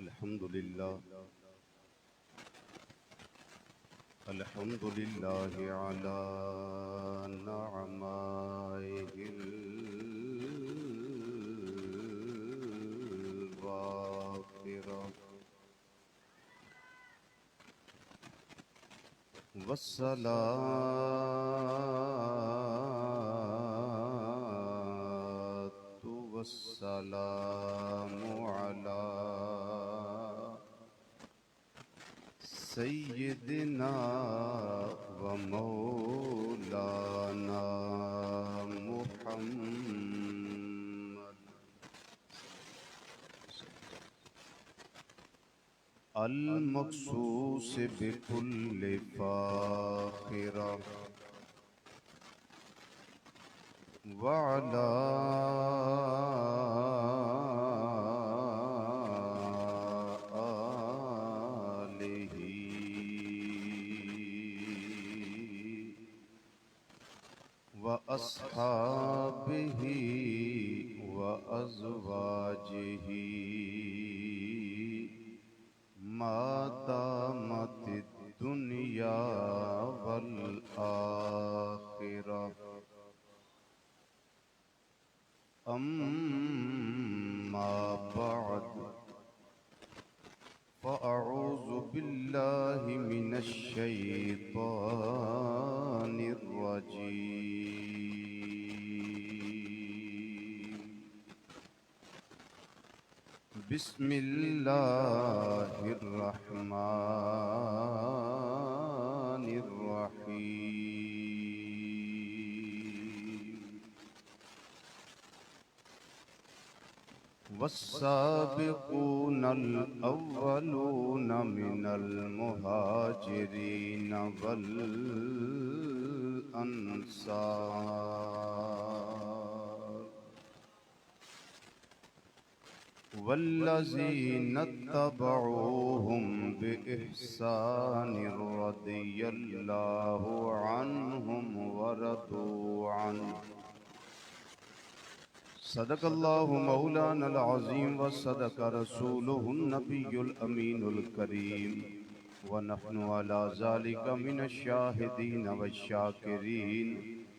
الحمد لله الحمد لله على نعمائه الوافرة والصلاة والسلام على سيدنا ومولانا محمد المخصوص بكل فاخرة وعلى آله وأصحابه وأزواجه ما دامت الدنيا والآخرة أما بعد فأعوذ بالله من الشيطان الرجيم بسم الله الرحمن الرحيم والسابقون الأولون من المهاجرين والأنصار والذين اتبعوهم بإحسان رضي الله عنهم ورضوا عنه صدق الله مولانا العظيم وصدق رسوله النبي الأمين الكريم ونحن على ذلك من الشاهدين والشاكرين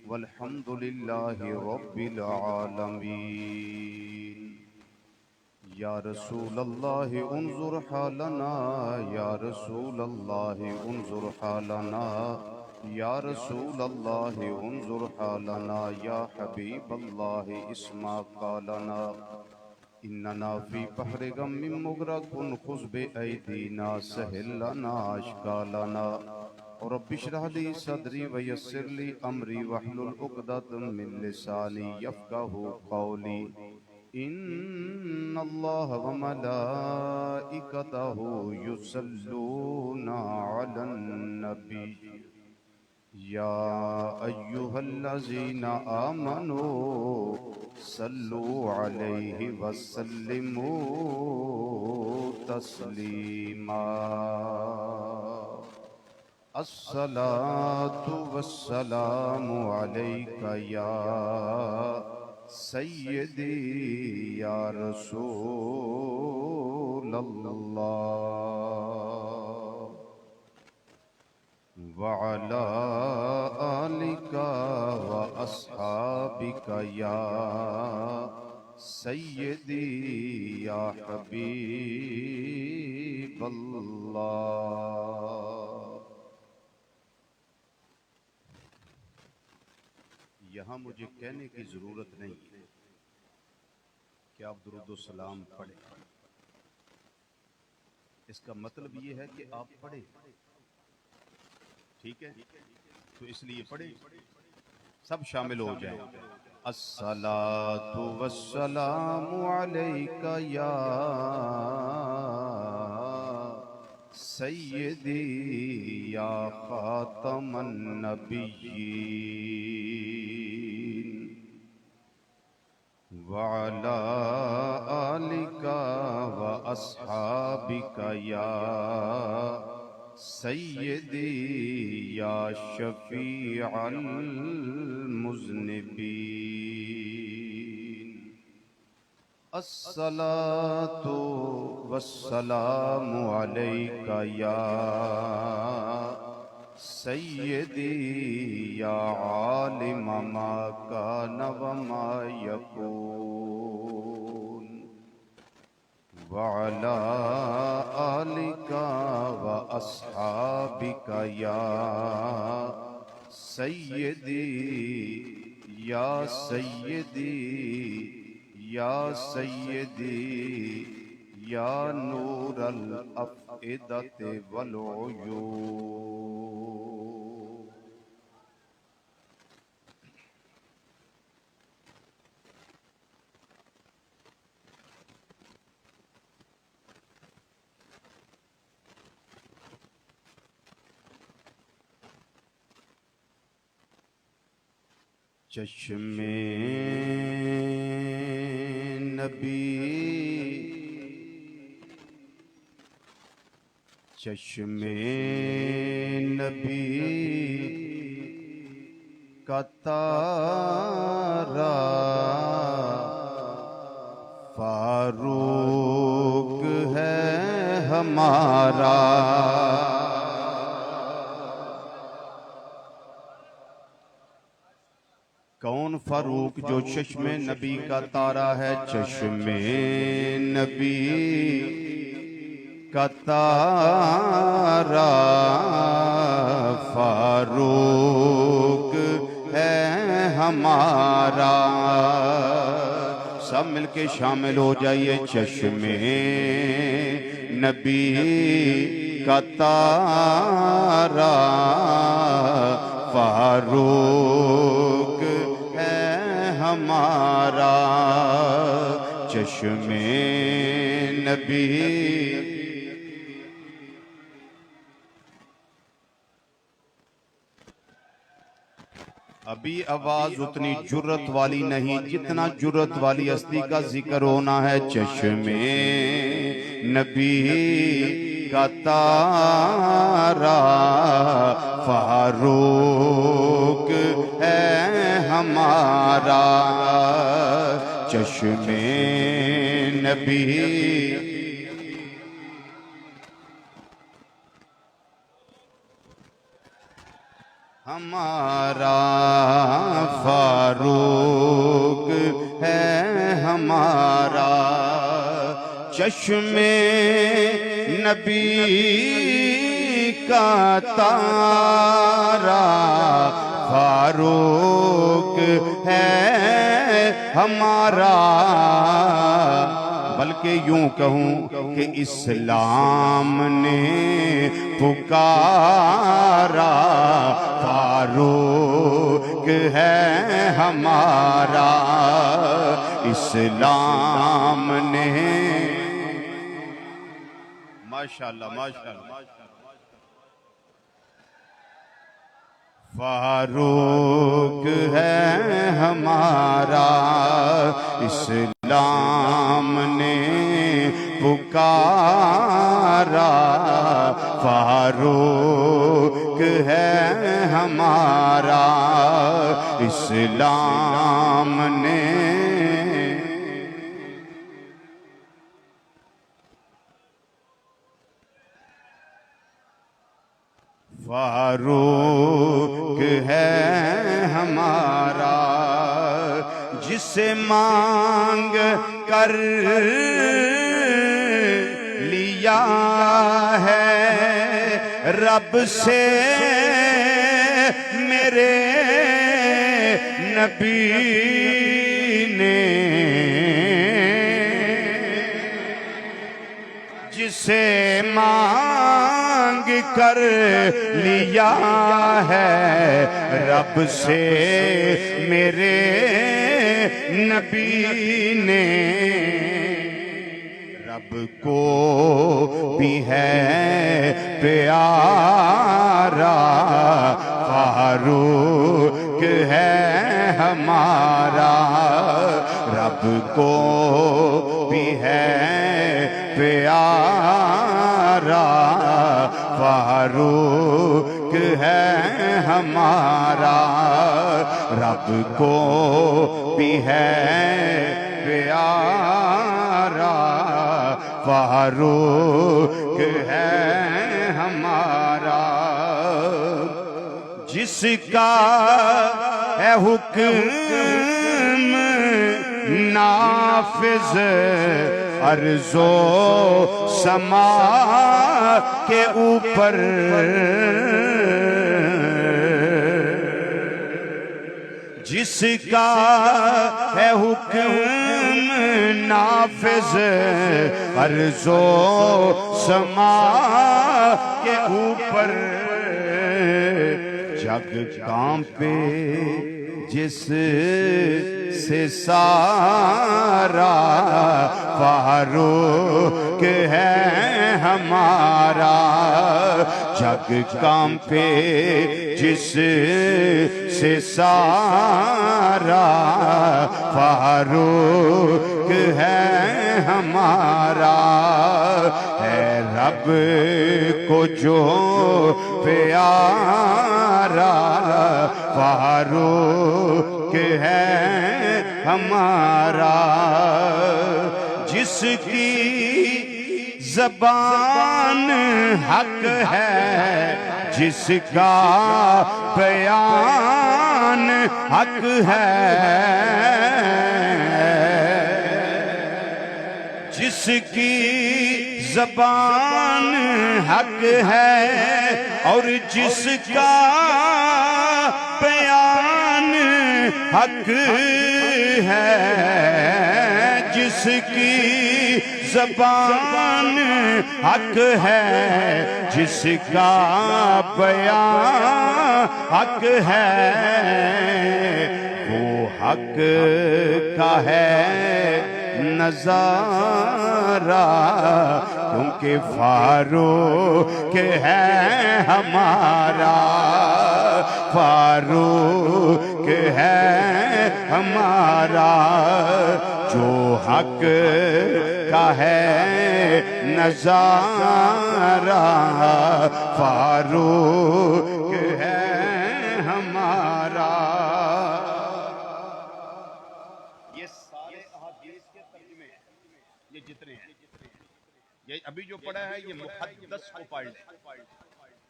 والحمد لله رب العالمين يا رسول الله انظر حالنا يا رسول الله انظر حالنا يا رسول الله انظر حالنا يا حبيب الله اسمع قالنا إننا في بحر غم مغرق خذ بأيدينا سهل لنا أشكالنا رب اشرح لي صدري ويسر لي أمري واحلل عقدة من لساني يفقه قولي إن الله وملائكته يصلون على النبي يا أيها الذين آمنوا صلوا عليه وسلموا تسليما الصلاة والسلام عليك يا سيدي يا رسول الله وعلى آلك وأصحابك يا سيدي يا حبيب الله یہاں مجھے کہنے کی ضرورت نہیں ہے کہ آپ درود و سلام پڑھیں، اس کا مطلب یہ ہے کہ آپ پڑھیں، ٹھیک ہے؟ تو اس لیے پڑھیں، سب شامل ہو جائیں۔ الصلاۃ والسلام علیک یا سیدی یا خاتم النبیین وعلى آلك وأصحابك يا سيدي يا شفيع المذنبين الصلاة والسلام عليك يا سيدي يا عالم ما كان وما يكون وعلى آلك وأصحابك يا سيدي يا سيدي یا سیدی یا نور الافئدۃ والعیون. چشم نبی چشم نبی کا تارا فاروق ہے ہمارا. کون فاروق جو چشم نبی کا تارا ہے؟ چشم نبی کا تارا فاروق ہے ہمارا. سب مل کے شامل ہو جائیے. چشم نبی کا تارا فاروق ہمارا. چشم نبی ابھی آواز اتنی جرت والی نہیں جتنا جرت والی ہستی کا ذکر ہونا ہے. چشم نبی کا تارا فاروق ہے ہمارا. چشم نبی ہمارا فاروق ہے ہمارا. چشم نبی کا تارا فاروق ہے ہمارا. بلکہ یوں کہوں کہ اسلام نے پکارا فاروق ہے ہمارا. اسلام نے ماشاءاللہ ماشاءاللہ فاروق ہے ہمارا. اسلام نے پکارا فاروق ہے ہمارا. اسلام نے فاروق ہے ہمارا. جسے مانگ کر لیا ہے رب سے میرے نبی نے. جسے مانگ کر لیا ہے رب سے میرے نبی نے. رب کو بھی ہے پیارا فاروق ہے ہمارا. رب کو بھی ہے پیارا فاروق ہے ہمارا، رب کو بھی ہے پیارا، فاروق ہے ہمارا، جس کا ہے حکم نافذ ارض و سما کے اوپر، جس کا ہے حکم نافذ ارض و سما کے اوپر، جگ کانپے جس سے سارا، فاروق ہے ہمارا، جگ کانپے جس سے سارا، فاروق ہے ہمارا، ہے رب کو جو پیارا، فاروق ہے ہمارا، جس کی زبان حق ہے، جس کا بیان حق ہے، جس کی زبان حق ہے اور جس کا بیان حق ہے، جس کی زبان حق ہے، جس کا بیان حق ہے، وہ حق کا ہے نظارہ، کیونکہ فاروق ہے ہمارا، فاروق ہے ہمارا، جو حق کا ہے نظارہ، فاروق ہے ہمارا۔ یہ سارے احادیث کے ترجمے ہیں، یہ جتنے ہیں، یہ ابھی جو پڑھا ہے یہ محدث کو پڑھ لیں،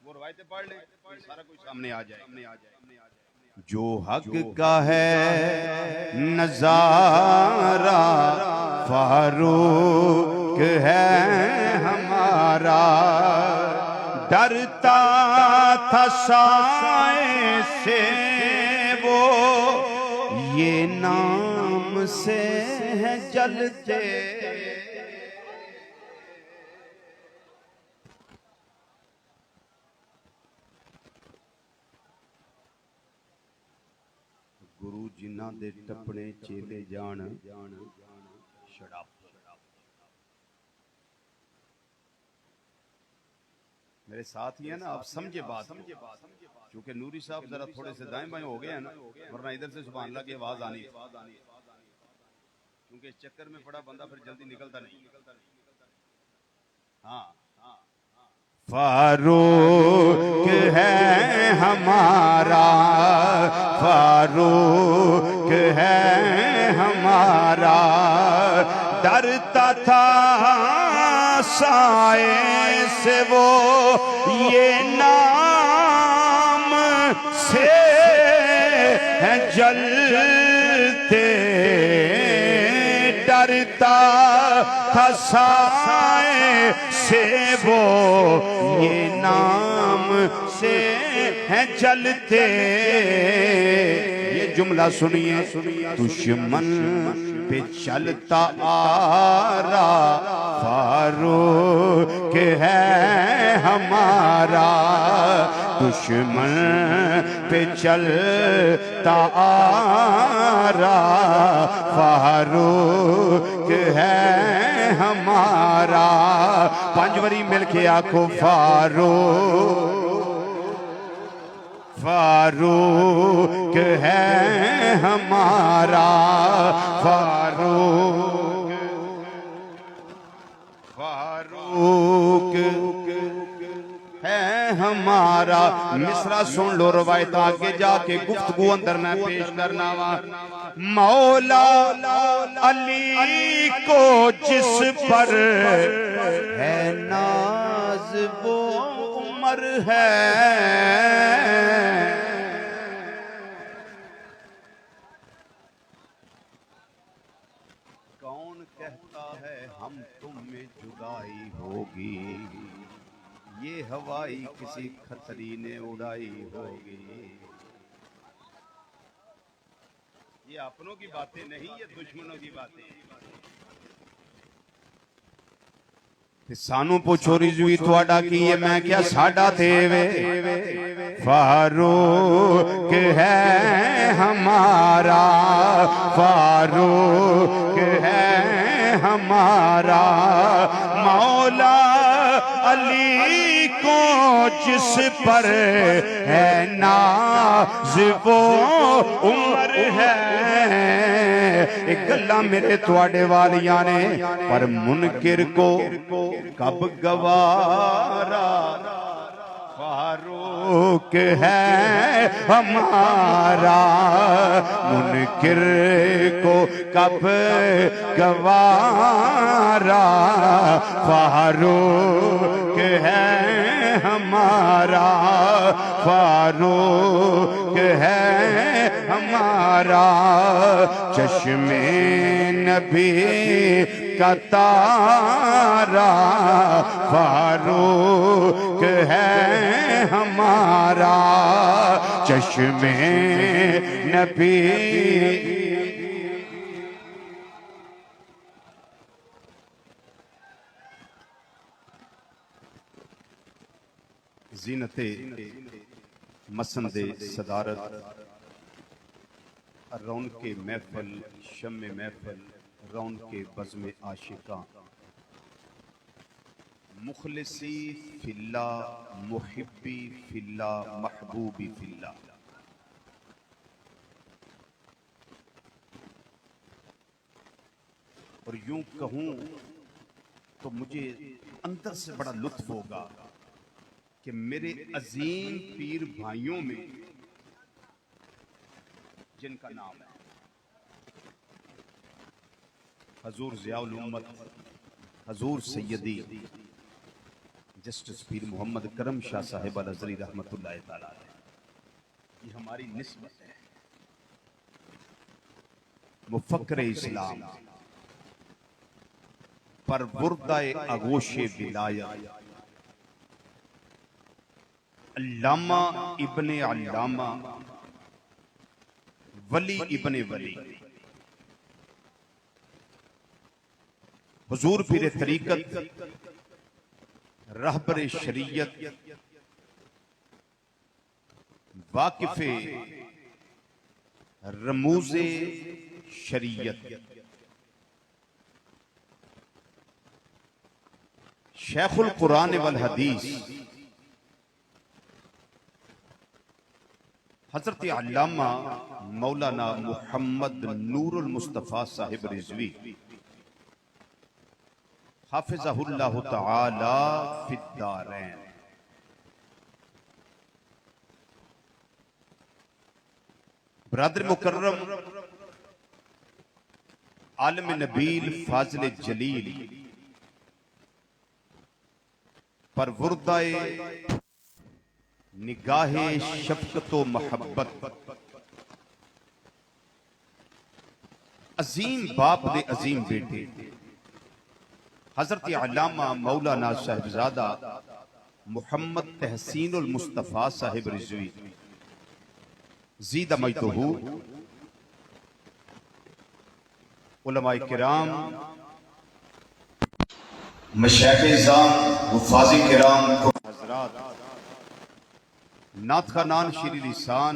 وہ روایتیں پڑھ لیں، یہ سارا کوئی سامنے آ جائے۔ جو حق کا ہے نظارہ، فاروق ہے ہمارا، ڈرتا تھا سائے سے وہ، یہ نام سے ہے جلتے، گرو جنہ دے ٹپڑے چیلے جان شڑاپ۔ میرے ساتھ ہی ہیں نا، آپ سمجھے بات، چونکہ نوری صاحب ذرا تھوڑے سے دائیں بائیں ہو گئے ہیں نا، ورنہ ادھر سے سبحان اللہ کی آواز آنی ہے، کیونکہ اس چکر میں پڑا بندہ پھر جلدی نکلتا نہیں۔ ہاں، فاروق ہے ہمارا، فاروق ہے ہمارا، ڈرتا تھا سائے سے وہ، یہ نام سے ہے جلتے، ڈرتا تھا سائے سے وہ، یہ نام سے ہیں جلتے۔ یہ جملہ سنیے، دشمن پہ چلتا آ رہا، فاروق ہے ہمارا، دشمن پہ چلتا آ رہا، فاروق ہے ہمارا، پانچواری مل کے آکھو فاروق، فاروق ہے ہمارا، فاروق، فاروق ہے ہمارا۔ ہمارا. مصرع سن لو روایت آگے جا کے گفتگو اندر میں پیش کرنا وا. مولا علی کو جس پر ہے ناز وہ عمر ہے. کون کہتا ہے ہم تم میں جدائی ہوگی, یہ ہوائی کسی کھتری نے اڑائی ہوگی. یہ اپنوں کی باتیں نہیں, یہ دشمنوں کی باتیں ہیں. سانو پوچھو رضوی تھوڑا کی یہ میں کیا ساڑا تھے وے. فاروق ہے ہمارا, فاروق ہے ہمارا. مولا علی کو جس پر ہے ناز وہ عمر ہے. ایک گلہ میرے تواڑے والیاں نے پر منکر کو کب گوارا. فاروق ہے ہمارا, منکر کو کب گوارا. فاروق ہے ہمارا, فاروق ہے ہمارا. چشم نبی کا تارا فاروق ہے ہمارا. چشم نبی زینت مسند صدارت, رونق محفل, شمع محفل, رونق بزم عاشقاں. مخلصی فی اللہ, محبی فی اللہ, محبوبی فی اللہ. اور یوں کہوں تو مجھے اندر سے بڑا لطف ہوگا کہ میرے عظیم پیر بھائیوں میں جن کا نام ہے حضور ضیاء الامت, حضور سیدی جسٹس پیر محمد کرم شاہ صاحب الازہری رحمت اللہ تعالیٰ علیہ, یہ ہماری نسبت ہے. مفکر اسلام, پروردہ آغوش ولایت, علامہ ابن علامہ, ولی ابن ولی, حضور پیر طریقت, رہبر شریعت, واقف رموز شریعت, شیخ القرآن والحدیث, حضرت علامہ مولانا محمد نور المصطفیٰ صاحب رضوی حافظہ اللہ تعالی فی الدارین. برادر مکرم, عالم نبیل, فاضل جلیل, پروردہ نگاہ شفقت و محبت, عظیم باپ دے عظیم بیٹے, حضرت علامہ مولانا صاحبزادہ محمد تحسین المصطفیٰ صاحب رضوی زیدہ مجدہ, علماء کرام, مشایخ اعظام, حفاظ کرام, حضرات, نعت خوانان شیریں لسان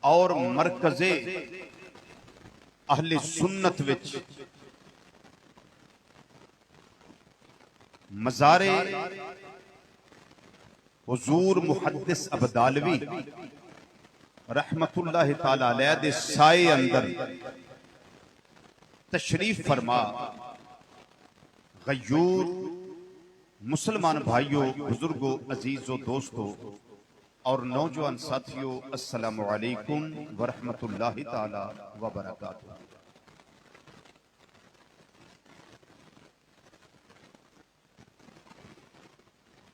اور مرکز اہل سنت وچ مزار حضور محدث ابدالوی رحمت اللہ تعالی علیہ دے سائے اندر تشریف فرما, غیور مسلمان بھائیوں، بزرگوں، عزیزوں، دوستوں اور نوجوان ساتھیوں، السلام علیکم ورحمۃ اللہ تعالی وبرکاتہ۔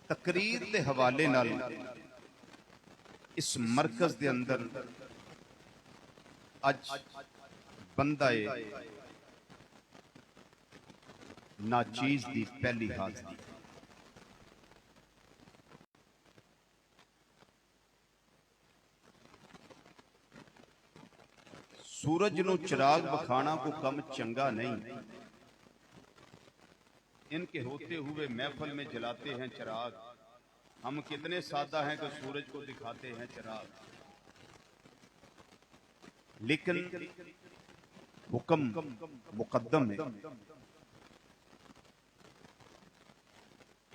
تقریر دے حوالے نال اس مرکز دے اندر اج بندہ ناچیز دی پہلی حاضری۔ سورج نو چراغ بکھانا کو کم چنگا نہیں، ان کے ہوتے ہوئے محفل میں جلاتے ہیں چراغ۔ ہم کتنے سادہ ہیں کہ سورج کو دکھاتے ہیں چراغ، لیکن حکم مقدم ہے۔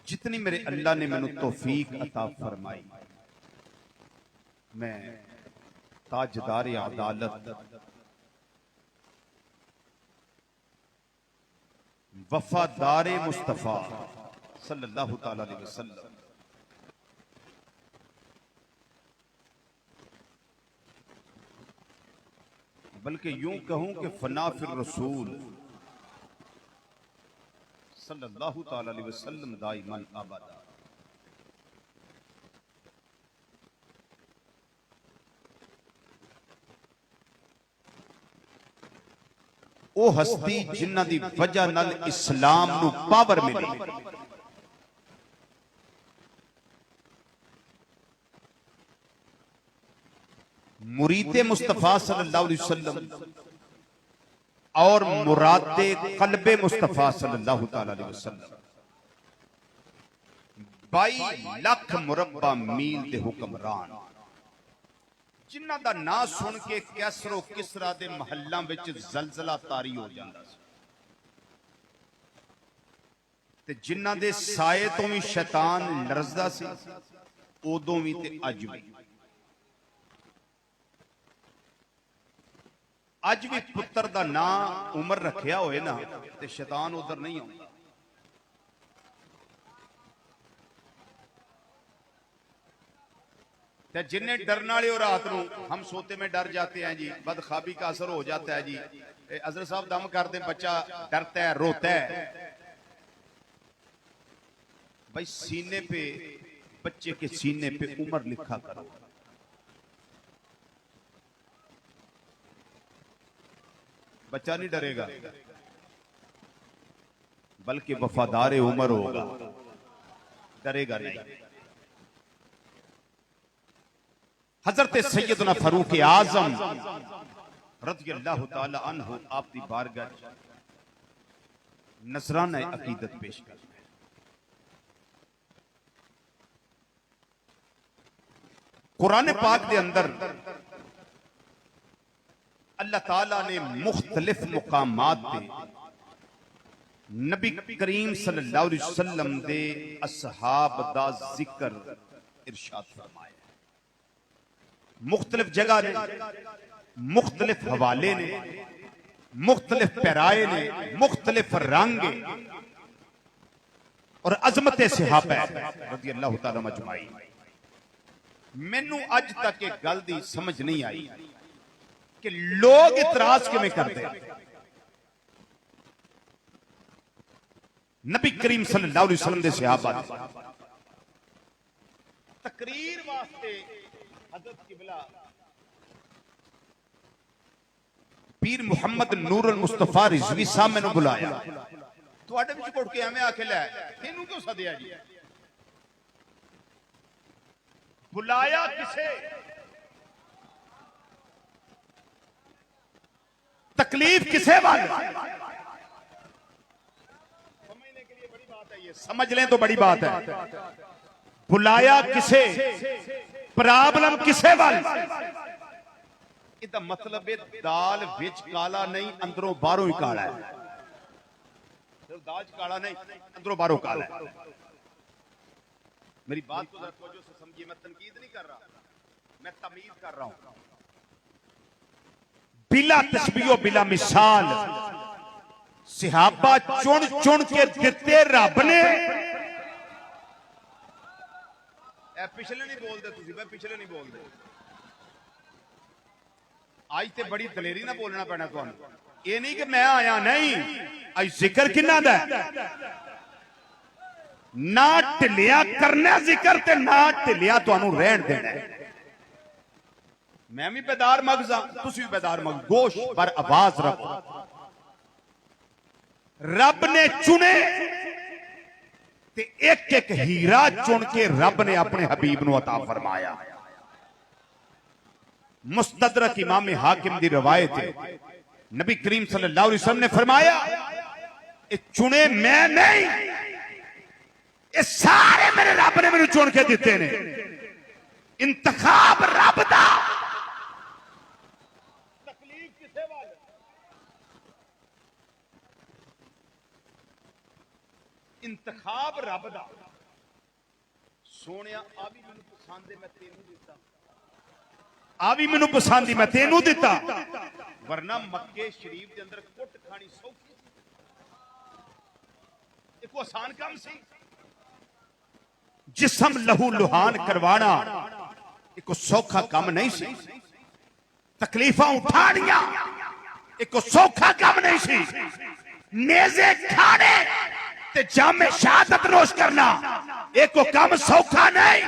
جتنی میرے اللہ نے میں توفیق عطا فرمائی، میں تاجدار عدالت وفادار مصطفیٰ صلی اللہ تعالی علیہ وسلم بلکہ یوں کہوں کہ فنا فی الرسول صلی اللہ تعالی علیہ وسلم دائماً ابدا۔ او ہستی جنہ دی وجہ نال اسلام نو پاور ملی، مرید مصطفیٰ صلی اللہ علیہ وسلم اور مراد قلب مصطفیٰ صلی اللہ تعالی علیہ وسلم 22 لاکھ مربع میل دے حکمران، جنہ دا نا سن کے کیسر و کسرا دے محلاں وچ زلزلہ طاری ہو جاندا سی، تے جنہ دے سائے تو بھی شیطان لرزدا سی، اودوں بھی تے اج بھی۔ اج بھی پتر دا نا عمر رکھیا ہوئے نا تے شیطان ادھر نہیں آؤں۔ جنہیں ڈرنا لے اور رات نو ہم سوتے میں ڈر جاتے ہیں جی، بدخوابی کا اثر ہو جاتا ہے جی، حضرت صاحب دم کر دیں، بچہ ڈرتا ہے، روتا ہے۔ بھائی سینے پہ، بچے کے سینے پہ عمر لکھا کرو، بچہ نہیں ڈرے گا بلکہ وفادار عمر ہوگا، ڈرے گا نہیں۔ حضرت سیدنا فاروق اعظم رضی اللہ تعالی عنہ آپ دی بارگاہ نذرانہ عقیدت پیش کرتے ہیں۔ قرآن پاک دے اندر اللہ تعالیٰ نے مختلف مقامات پہ نبی کریم صلی اللہ علیہ وسلم دے اصحاب دا ذکر ارشاد فرمایا، مختلف جگہ نے، مختلف حوالے نے، مختلف پیرائے نے، مختلف رنگ اور عظمت صحابہ رضی اللہ تعالیٰ مجمعین۔ مینوں اج تک ایک گل دی سمجھ نہیں آئی کہ لوگ اعتراض کیویں کرتے ہیں۔ نبی کریم صلی اللہ علیہ وسلم دے صحابہ تقریر واسطے حضرت قبلہ پیر محمد نور المصطفیٰ رضوی صاحب میں نے بلایا، تو آٹے بچ کوٹ کے ہمیں آکے لائے تینوں کیوں سدیا جی؟ بلایا کسے؟ تکلیف کسے والی؟ سمجھنے کے لیے بڑی بات ہے، یہ سمجھ لیں تو بڑی بات ہے۔ بلایا کسے؟ پرابلم کسے والی؟ یہ مطلب دال وچ کالا نہیں، اندروں باہروں ہی کالا ہے۔ دال کالا نہیں، اندروں باہروں کالا ہے۔ میری بات کو ذرا توجہ سے سمجھیے، میں تنقید نہیں کر رہا، میں تمیز کر رہا ہوں۔ بلا تشبیہ و بلا مثال صحابہ چن چن کے دیتے رب نے، اے پچھلے نہیں بول دے تسی، میں پچھلے نہیں بول دے. آج تے بڑی دلیری نہ بولنا پڑنا تانوں. یہ نہیں کہ میں آیا نہیں، اج ذکر کنہ دا نہ ٹلیا کرنا ذکر تے نہ ٹلیا تانوں رہن دینا ہے. میں بھی بیدار مغز ہاں، تسی بھی بیدار مغز. گوش پر آواز رکھو. رب نے چنے تے ایک ایک ہیرا چن کے رب نے اپنے حبیب نو عطا فرمایا. مستدرک امام حاکم دی روایت ہے، نبی کریم صلی اللہ علیہ وسلم نے فرمایا یہ چنے میں نہیں، یہ سارے میرے رب نے میرے چن کے دیتے نے. انتخاب رب دا. تکلیف کسے والے؟ انتخاب رب دا. سونیا آوی مینوں پسند ہے میں تینوں دیتا، آوی مینوں پسند ہے میں تینوں دیتا. ورنہ مکے شریف دے اندر کٹ کھانی سوکھی ایک آسان کام سی. جسم لہو لہان کروانا ایک سوکھا کام نہیں سی. تکلیفاں اٹھانیاں ایک سوکھا کام نہیں سی. نیزے کھانے تے جام شہادت نوش کرنا ایک کام سوکھا نہیں.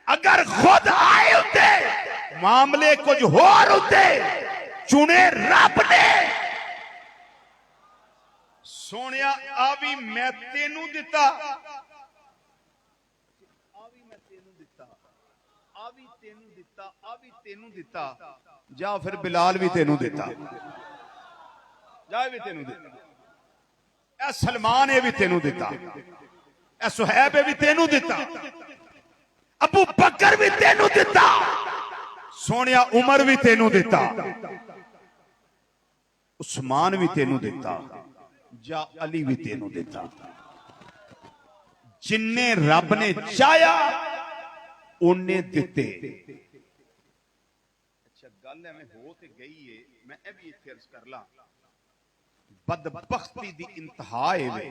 اگر خود آئے ہوتے معاملے کچھ اور ہوتے. چنے رب نے. سونیا آوی میں تینوں دیتا، آوی میں تینوں دیتا، آوی تینوں دیتا، آوی تینوں دیتا. جا پھر بلال بھی تینوں دیتا، جا بھی تینوں دیتا. اے سلمان بھی تینوں دیتا، اے صہیب بھی تینوں دیتا، ابو بکر بھی تینوں دیتا. سونیا عمر بھی تینوں دیتا، عثمان بھی تینوں دیتا، جا علی بھی تینوں دیتا. جننے رب نے چاہیا انہیں دیتے. اچھا گل ہے میں ہو تے گئی ہے، میں اے بھی اتھے عرض کر لا. بدبختی دی انتہا ہے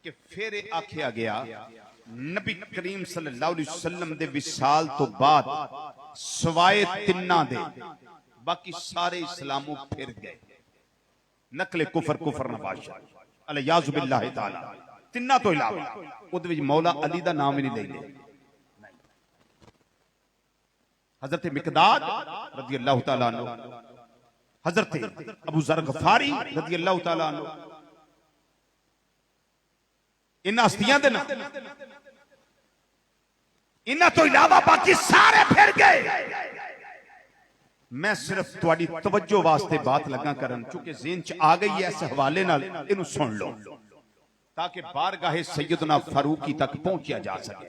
کہ پھر آکھیا گیا نبی کریم صلی اللہ علیہ وسلم دے وصال تو بعد سوائے تنہ دے باقی سارے اسلاموں پھر گئے. نقل کفر کفر نباشا علیہ باللہ تعالی. تنہ تو علاوہ ادھے وچ مولا علی دا نام ہی نہیں لے لے. حضرت مقداد رضی اللہ تعالیٰ عنہ، حضرت ابو ذر غفاری رضی اللہ تعالیٰ عنہ، انہاں ہستیاں دے نا انہاں تو علاوہ باقی سارے پھر گئے. میں صرف تواڈی توجہ واسطے بات لگا کرن چونکہ ذہن چ آ گئی ہے اس حوالے نال اینو سن لو تاکہ بارگاہ سیدنا فاروقی تک پہنچیا جا سکے.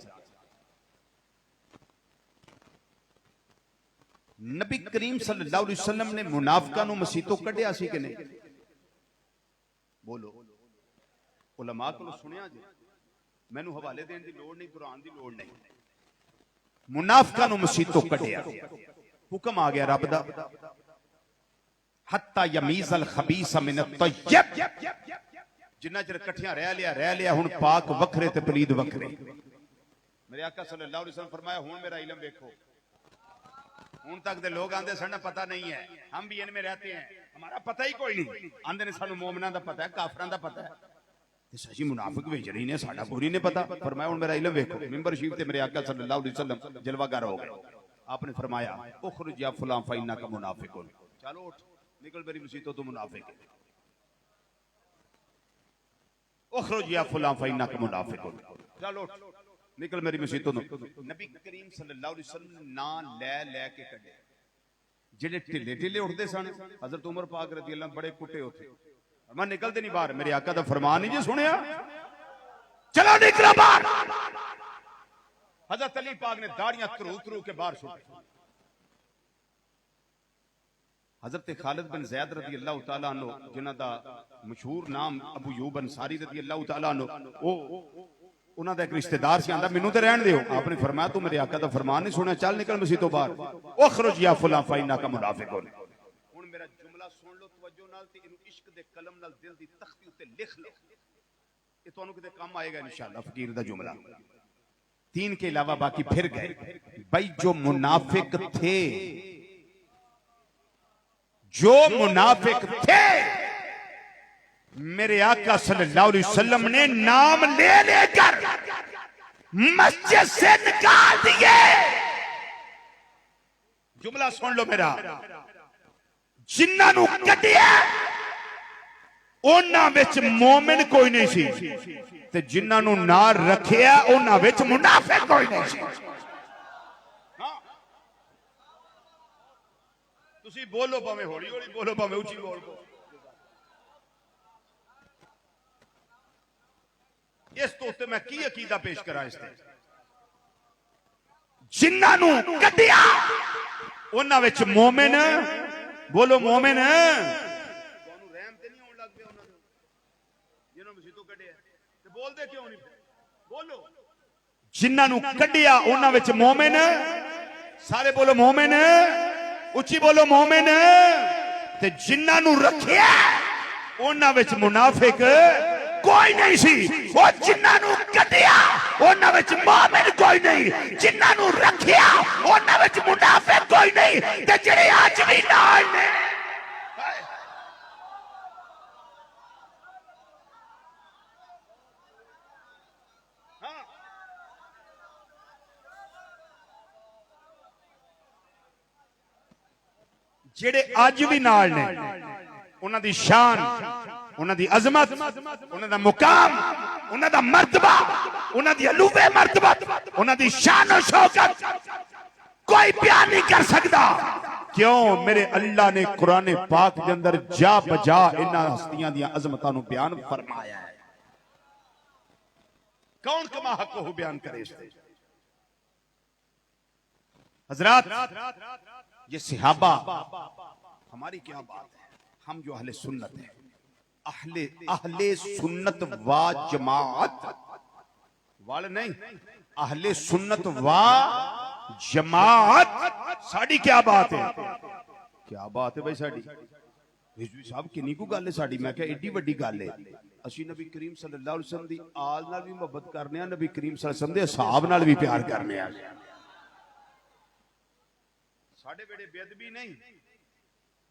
نبی کریم صلی اللہ علیہ وسلم نے منافقاں نو مسیتوں کڈیا سی کہ نہیں؟ بولو. علماء کو سنیا جی، میں نو حوالے دین دی لوڑ نہیں، قرآن دی لوڑ نہیں. منافقاں نو مسیتوں کڈیا. حکم آ گیا رب دا حتی یمیز الخبیث من الطیب. جنہ چر کٹھیاں رہ لیا ہن پاک وکھرے تے پلید وکھرے. میرے آقا صلی اللہ علیہ وسلم فرمایا ہن میرا علم دیکھو. ہن تک دے لوگ آندے سن پتہ نہیں ہے، ہم بھی ان میں رہتے ہیں، ہمارا پتہ ہی کوئی نہیں. آندے نے سانو مومناں دا پتہ ہے، کافراں دا پتہ ہے. تے سچی منافق وچ رہی نے ساڈا کوئی نہیں پتہ. فرمایا ہن میرا علم دیکھو. منبر شریف تے میرے آقا صلی اللہ علیہ وسلم جلوہ گر ہو گئے. آپ نے فرمایا اخرج یا فلاں فإنک منافق. چلو اٹھ نکل میری مسیتوں تو منافق ہے. اخرج یا فلاں فإنک منافق. چلو اٹھ نکل میری مسیتوں تو. نبی کریم صلی اللہ علیہ وسلم نے نا لے کے کڈے. جڑے ٹھلے ٹھلے اٹھتے سن حضرت عمر پاک رضی اللہ بڑے کٹے ہوتے. میں نکلتے نہیں باہر. میرے آقا دا فرمان نہیں جی سنیا، چلو نکلو باہر. حضرت علی پاک نے داڑیاں ترو کے باہر چھوڑی. حضرت خالد بن زید رضی اللہ تعالیٰ عنہ جنہ دا مشہور نام ابو یوب انصاری رضی اللہ تعالیٰ عنہ، انہاں دا ایک رشتہ دار سی آندا مینوں تے رہن دیو. آپ نے فرمایا تو میرے آقا دا فرمان نہیں سنیا، چل نکل مسجد تو باہر. اخرج یا فلاں فإنک منافق. ہن میرا جملہ سن لو توجہ نال تے اینو عشق دے قلم نال دل دی تختی تے لکھ لو. یہ تانوں کتے کام آئے گا انشاءاللہ. فقیر دا جملہ 3 کے علاوہ باقی پھر گئے. بھائی جو منافق تھے، جو منافق تھے، میرے آقا صلی اللہ علیہ وسلم نے نام لے لے کر مسجد سے نکال دیے. جملہ سن لو میرا. جنہاں نو کٹیا انہاں وچ مومن کوئی نہیں سی، تے جنہاں نو نار رکھیا انہاں وچ منافق کوئی نہیں سی. تسی بولو پاویں ہولی ہولی بولو پاویں اونچی بولو. اس تو تے میں کی عقیدہ پیش کرا اس تے. جنہاں نو کٹیا انہاں وچ مومن، بولو مومن. تانوں رحم تے نہیں ہون لگ پیا انہاں دے جنہاں نو مسیتوں کڈیا تے بول دے کیوں نہیں بولو. جنہاں نو کڈیا انہاں وچ مومن، سارے بولو مومن، اچھی بولو مومن. تے جنہاں نو رکھیا انہاں وچ منافق کوئی نہیں سی. وہ جنہاں نو کڈیا انہاں وچ مومن کوئی نہیں، جنہاں نو رکھیا انہاں وچ منافق کوئی نہیں. تے جڑے اج وی نال نے جڑے اج بھی نال نے، انہاں دی شان، انہاں دی عظمت، انہاں دا مقام، انہاں دا مرتبہ، انہاں دی علو مرتبہ، انہاں دی شان و شوکت کوئی بیان نہیں کر سکتا. کیوں؟ میرے اللہ نے قرآن پاک کے اندر جا بجا انہاں ہستیاں دیاں عظمتاں نو بیان فرمایا ہے. کون کما حق ہو بیان کرے اس سے؟ حضرات یہ صحابہ ہماری کیا بات ہے؟ ہم جو اہل سنت ہیں، اہل سنت و جماعت والے نہیں، اہل سنت و جماعت ساڑی کیا بات ہے؟ کیا بات ہے بھائی ساڑی؟ رضوی صاحب کنی کو گالے ساڑی؟ میں کہا ایڈی وڈی گالے. اسی نبی کریم صلی اللہ علیہ وسلم دی آل نال بھی محبت کرنے ہیں، نبی کریم صلی اللہ علیہ وسلم دے صحاب نال بھی پیار کرنے ہیں. ساڑھے بیڑے بیدبی نہیں،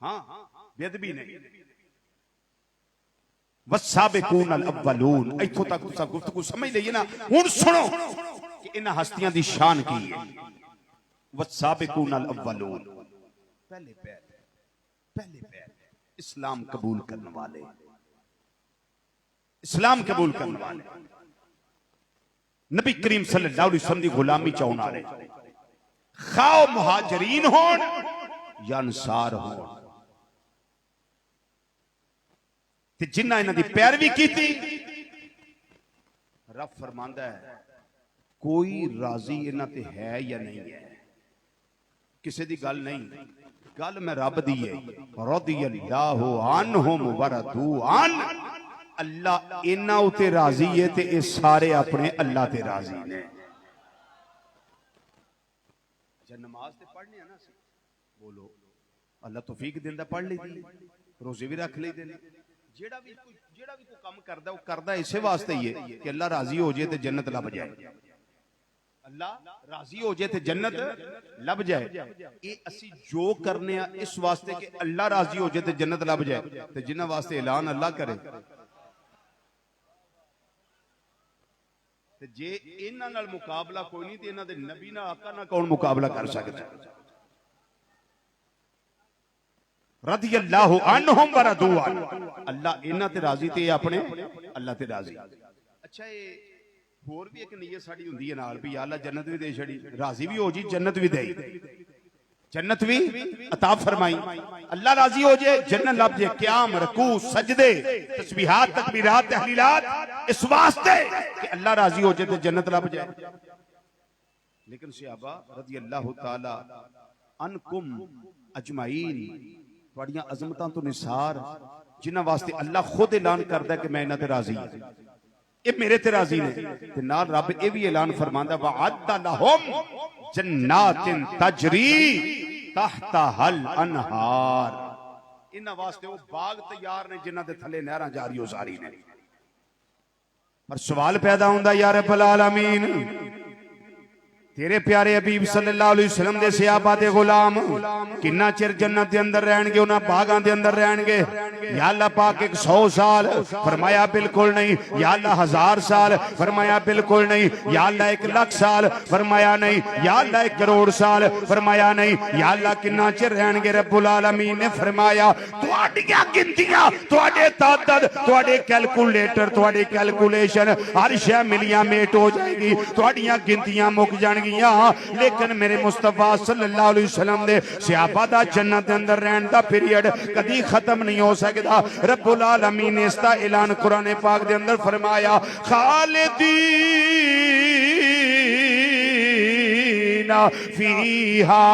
ہاں بیدبی نہیں. والسابقون الاولون. ایتھوں تک تسا گفتگو سمجھ لئیے نا. ہن سنو کہ انہاں ہستیاں دی شان کی ہے. والسابقون الاولون، پہلے پہلے اسلام قبول کرنے والے، اسلام قبول کرنے والے، نبی کریم صلی اللہ علیہ وسلم دی غلامی چاہنے والے، خواہ مہاجرین ہون یا انصار ہون. تے جنہ انہاں دی پیروی کی تھی، رب فرماندا ہے کوئی راضی انہاں تے ہے یا نہیں ہے. کسی دی گل نہیں، گل میں رب دی ہے. رضی اللہ عنہم ورضوا عنہ. اللہ انہاں اتے راضی ہے تے اے سارے اپنے اللہ تے راضی نے. جب نماز تے پڑھنے ہیں نا بولو اللہ توفیق دیندہ پڑھ لی دی، روزے بھی رکھ لی دینے. جیڑا بھی کوئی کام کردہ وہ کردہ اسے واسطے ہی ہے کہ اللہ راضی ہو جائے تے جنت لب جائے. اللہ راضی ہو جائے تے جنت لب جائے. اے اسی جو کرنے ہیں اس واسطے کہ اللہ راضی ہو جائے تے جنت لب جائے. تے جنہ واسطے اعلان اللہ کرے. جے انہاں نال مقابلہ کوئی نہیں تے انہاں دے نبی نہ آقا نہ کون مقابلہ کر سکتا. رضی اللہ عنہم ورضوا عنہ. اللہ انہاں تے راضی تے اپنے اللہ تے راضی. اچھا یہ اور بھی ایک نیت ساڑی ہوندی ہے نال بھی اللہ جنت بھی دے چھڑی، راضی بھی ہو جی جنت بھی دے، جنت بھی عطا فرمائی. اللہ راضی ہو جائے جنت لب جائے. قیام، رکوع، سجدے، تسبیحات، تکبیرات، تحلیلات اس واسطے کہ اللہ راضی ہو جائے تو جنت لب جائے. لیکن صحابہ رضی اللہ تعالی عنکم اجمعین بڑیاں عظمتاں تو نثار جنہ واسطے اللہ خود اعلان کردہ ہے کہ میں انہاں تے راضی ہوں، یہ میرے تے راضی نے. تے نال رب یہ بھی اعلان فرماندا وعد لهم جنات تجری تحتها الانہار. انہاں واسطے وہ باغ تیار نے جنہاں دے تھلے نہراں جاری و ساری نے. پر سوال پیدا ہوندا یا رب العالمین تیرے پیارے حبیب صلی اللہ علیہ وسلم دے صحابہ دے غلام کنا چر جنت دے اندر رہن گے، انہاں باغاں دے اندر رہن گے؟ یا اللہ پاک 100 سال، فرمایا بالکل نہیں۔ یا اللہ 1000 سال، فرمایا بالکل نہیں۔ یا اللہ 1,00,000 سال، فرمایا نہیں۔ یا اللہ 1 کروڑ سال، فرمایا نہیں۔ یا اللہ کنا چر رہن گے؟ رب العالمین نے فرمایا تواڈیاں گنتیاں، تواڈے تعداد، تواڈے کیلکولیٹر، تواڈے کیلکولیشن ہر شے ملیاں میٹ ہو جائے گی، تواڈیاں گنتیاں مک جان گیاں، لیکن میرے مصطفیٰ صلی اللہ علیہ وسلم دے صحابہ دا جنت دے اندر رہن دا پیریڈ کدی ختم نہیں ہو سکدا۔ رب العالمین نے اس دا اعلان قرآن پاک دے اندر فرمایا خالدین فیہا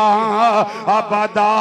ابدا،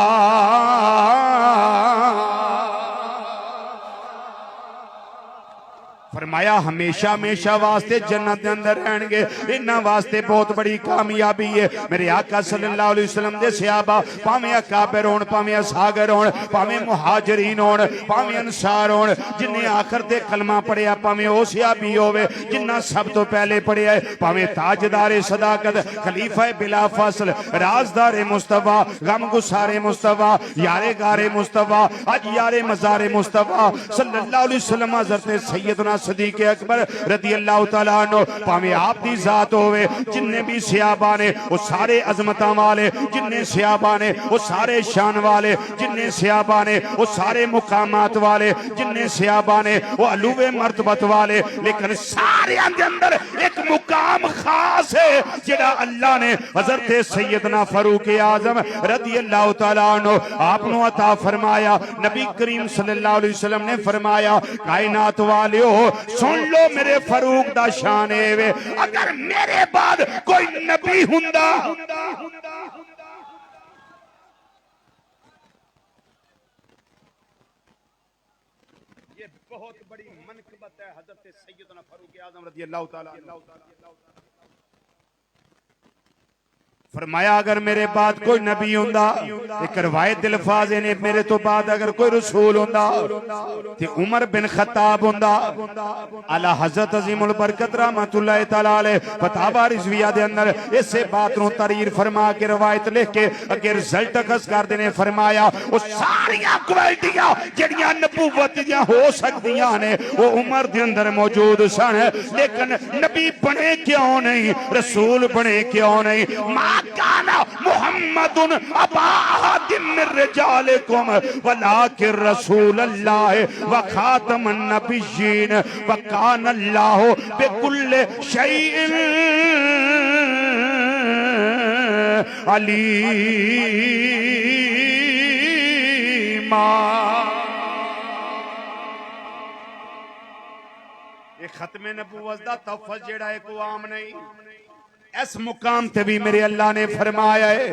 فرمایا ہمیشہ ہمیشہ واسطے جنت دے اندر رہن گے۔ انہاں واسطے بہت بڑی کامیابی ہے۔ میرے آقا صلی اللہ علیہ وسلم دے صحابہ پاویں اکابر ہون، پاویں اصحاگر ہون، پاویں مہاجرین ہون، پاویں انصار ہون، جنہیں آخر تے کلمہ پڑھیا، پاویں او صحابی ہوئے جنہ سب تو پہلے پڑھیا ہے، پاویں تاجدار صداقت، خلیفہ بلا فصل، رازدار مصطفیٰ، غم گسار مصطفیٰ، یار گار مصطفیٰ، اج یار مزار مصطفیٰ صلی اللہ علیہ وسلم، حضرت سیدنا صدیق اکبر رضی اللہ تعالیٰ عنہ، پاویں آپ دی ذات ہوئے، جننے بھی صحابہ نے وہ سارے عظمتاں والے، جننے صحابہ نے وہ سارے شان والے، جننے صحابہ نے وہ سارے مقامات والے، جننے صحابہ نے وہ علوِ مرتبت والے، لیکن سارے اندر ایک مقام خاص ہے جڑا اللہ نے حضرت سیدنا فاروق اعظم رضی اللہ تعالیٰ عنہ آپ نو عطا فرمایا۔ نبی کریم صلی اللہ علیہ وسلم نے فرمایا کائنات والیو سن لو میرے فاروق دا شان ہے، اگر میرے بعد کوئی نبی ہوندا یہ بہت بڑی منقبت ہے حضرت سیدنا فاروق اعظم رضی اللہ تعالیٰ عنہ۔ فرمایا اگر میرے بعد کوئی نبی ہوندا، ایک روایت الفاظ نے میرے تو بعد اگر کوئی رسول ہوندا تے عمر بن خطاب ہوندا۔ اعلی حضرت عظیم البرکت رحمت اللہ تعالی علیہ فتاوی رضویہ دے اندر اسے بات نو تحریر فرما کے روایت لکھ کے اگر رزلٹ اخذ کر دینے، فرمایا وہ ساریاں کوالٹیاں جڑیاں نبوت دیاں ہو سکتیاں نے وہ عمر دے اندر موجود سن، لیکن نبی بنے کیوں نہیں، رسول بنے کیوں نہیں؟ ماں کانا محمد ابا احد من رجالکم ولکن رسول اللہ وخاتم النبیین وکان اللہ بکل شیء علیما۔ ایک ختم نبوت دا تحفظ جیڑا ہے کو عام نہیں، اس مقام تے بھی میرے اللہ نے فرمایا ہے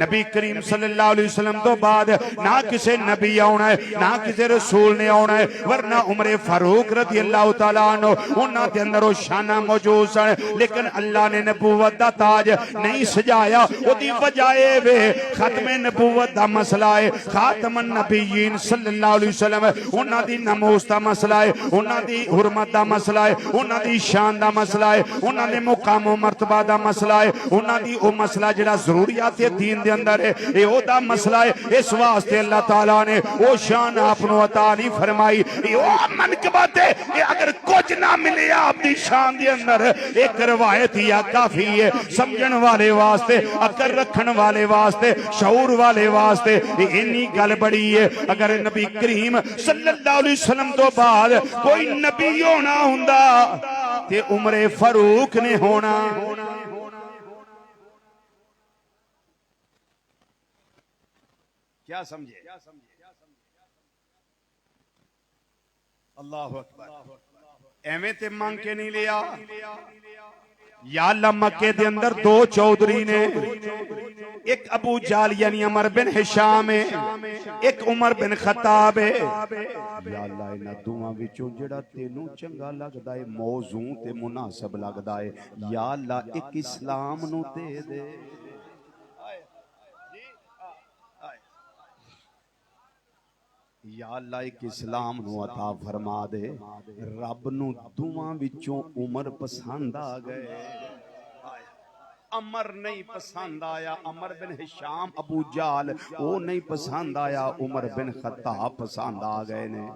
نبی کریم صلی اللہ علیہ وسلم تو بعد نہ کسے نبی آنا ہے نہ کسے رسول نے آنا ہے، ورنہ عمر فاروق رضی اللہ تعالیٰ عنہ انہاں دے اندر وہ شانہ موجود سن، لیکن اللہ نے نبوت دا تاج نہیں سجایا۔ وہ دی وجہ وے ختم نبوت دا مسئلہ ہے، خاتم النبیین صلی اللہ علیہ وسلم انہاں دی نموس دا مسئلہ ہے، انہاں دی حرمت دا مسئلہ ہے، انہاں دی شان دا مسئلہ ہے، انہاں دے مقام و مرتبہ دا مسئلہ ہے، انہاں دی او مسئلہ جڑا ضروریات دین دے اندر ہے، اے او دا مسئلہ ہے۔ اس واسطے اللہ تعالیٰ نے او شان آپ نو عطا نہیں فرمائی، اے او منقبت ہے کہ اگر کچھ نہ ملے آپ دی شان دے اندر ایک روایت یا کافی ہے، سمجھن والے واسطے، عقل رکھن والے واسطے، شعور والے واسطے انی گل بڑی ہے۔ اگر نبی کریم صلی اللہ علیہ وسلم تو بعد کوئی نبی ہونا ہوندا تے عمر فاروق نے ہونا۔ کیا سمجھے؟ اللہ اکبر، ایویں تے مانگ کے نہیں لیا۔ یا اللہ مکے دے اندر 2 چودھری نے، ایک ابو جال یعنی عمر بن ہشام ہے، ایک عمر بن خطاب ہے۔ یا اللہ انہاں دوواں وچوں جڑا تینوں چنگا لگدا ہے، موضوع تے مناسب لگدا ہے، یا اللہ ایک اسلام نو دے دے۔ یا اللہ ایک اسلام نو عطا فرما دے۔ رب نو دوواں وچوں عمر پسند آ گئے، عمر نہیں پسند آیا، عمر بن ہشام ابو جال وہ نہیں پسند آیا، عمر بن خطاب پسند آ گئے نے۔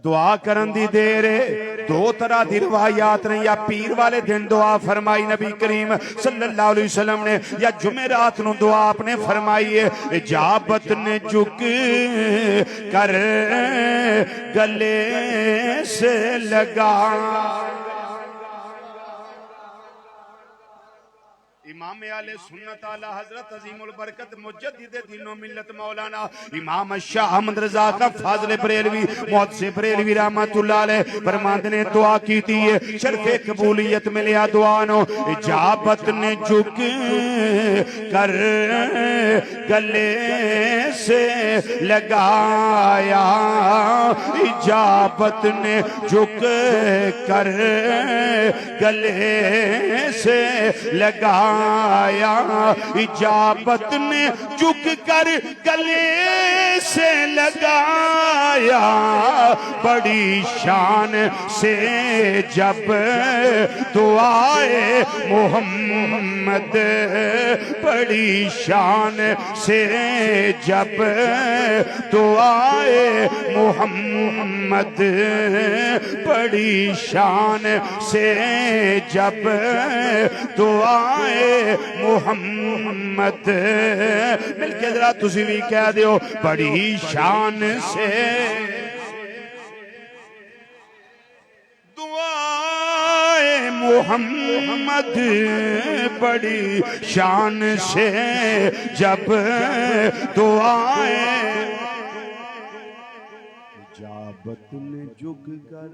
دعا کرن دی دیر ہے، دو طرح دی روایات نے، یا پیر والے دن دعا فرمائی نبی کریم صلی اللہ علیہ وسلم نے، یا جمعرات نو دعا آپ نے فرمائی ہے۔ اجابت نے جھک کر گلے سے لگا۔ امام اہل سنت اعلی حضرت عظیم البرکت مجدد دین و ملت مولانا امام شاہ احمد رضا کا فاضل بریلوی محدث بریلوی رحمت اللہ علیہ فرماتے نے دعا کی تھی ہے، شرف قبولیت ملیا دعا نو۔ اجابت نے جھک کر گلے سے لگایا، اجابت نے جھک کر گلے سے لگایا، اجابت نے جھک کر گلے سے لگایا، بڑی شان سے جب دعائے محمد، بڑی شان سے جب دعائے محمد، بڑی شان سے جب دعائے محمد، مل کے ذرا تسی بھی کہہ دیو، بڑی شان سے دعائے محمد، بڑی شان سے جب دعائے اجابت نے جھک کر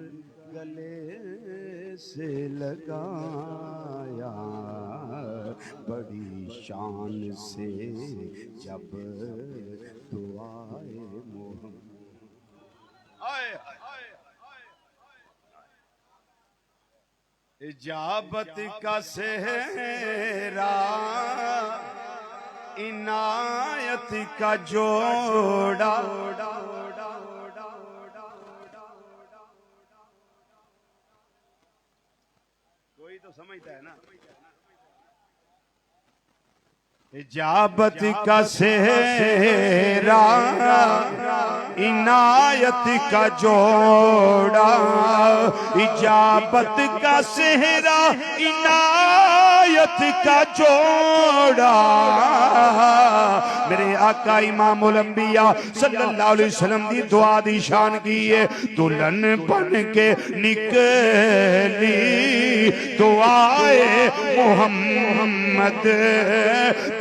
گلے سے لگایا، بڑی شان سے جب دعائے محمد۔ اجابت کا سہرا عنایت کا جوڑا، کوئی تو سمجھتا ہے نا۔ اجابت کا سہرا عنایت کا جوڑا، اجابت کا سہرا عنایت کا جوڑا، میرے آقا امام الانبیاء صلی اللہ علیہ وسلم دی دعا دی شان کی ہے، دلہن بن کے نکلی دعائے محمد،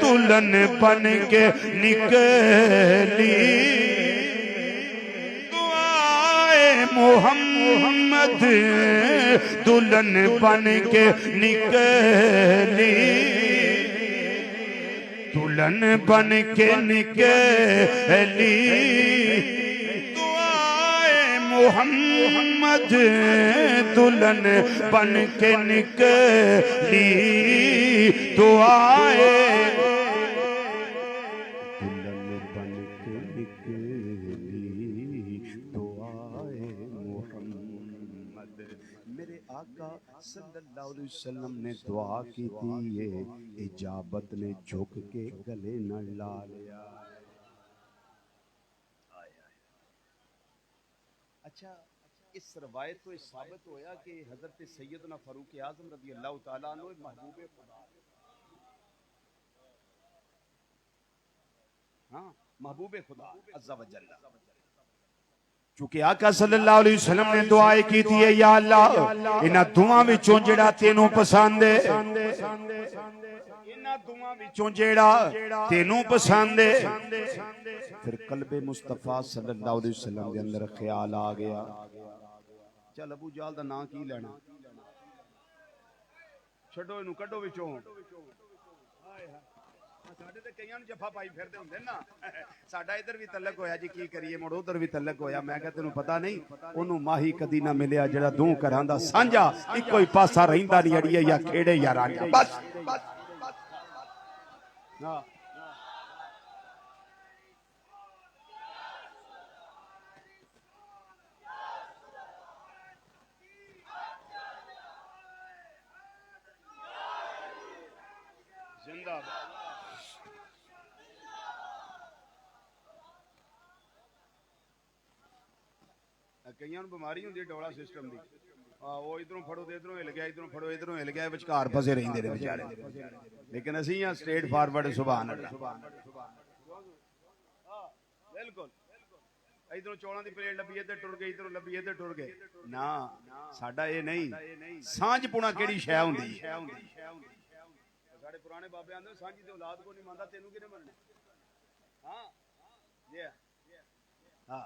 دلہن بن کے نکلی دعائے محمد، دلہن بن کے نکلی، دلہن بن کے نکلی دعائے محمد، دلہن بن کے نکلی دعائے، دلہن بن کے نکلی دعائے محمد۔ میرے آقا صلی اللہ علیہ وسلم نے دعا کی تھی، یہ اجابت نے جھک کے گلے نہ لا لیا۔ اچھا، اس روایت کو اس ثابت ہویا کہ حضرت سیدنا فاروق اعظم رضی اللہ تعالیٰ عنہ محبوب خدا، ہاں محبوب خدا عز و جل، چونکہ آقا صلی اللہ علیہ وسلم نے دعائیں کی تھی، یا اللہ انہاں دعاں وچوں جڑا تینوں پسند ہے، انہاں دعاں وچوں جڑا تینوں پسند ہے۔ پھر قلب مصطفیٰ صلی اللہ علیہ وسلم دے اندر خیال آ گیا، چل ابو جال دا نام کی لینا، چھڑو انہوں کڈو وچوں، ساڑھے تے کئیاں نو جفا پائی پھر دے ہوندے نا، ساڑھا ادھر بھی تلک ہویا جی کی کریے، موڑ ادھر بھی تلک ہویا، میں کہتے انہوں پتہ نہیں انہوں ماہی کدی نہ ملیا جڑا دوں کراندا سانجا ایک کوئی پاسا رہندہ نہیں اڑیے یا کھیڑے یا رانجا، بس کئی بیماری ہوندی ڈولا سسٹم دی وہ ادھروں پھڑو تے ادھروں ہل گیا ادھروں پھڑو ادھروں ہل گیا وچکار پھسے رہندے نے بیچارے لیکن اسی ہاں سٹریٹ فارورڈ سبحان اللہ بالکل ادھروں چولاں دی پلیٹ لبی تے ٹر گئی ادھروں لبی تے ٹر گئے نا ساڈا اے نہیں سانجھ پونا کیڑی شے ہوندی ہے ساڈے پرانے بابے آندے سانجھ تے اولاد کو نہیں ماندا تینوں کنے مننا ہاں جی ہاں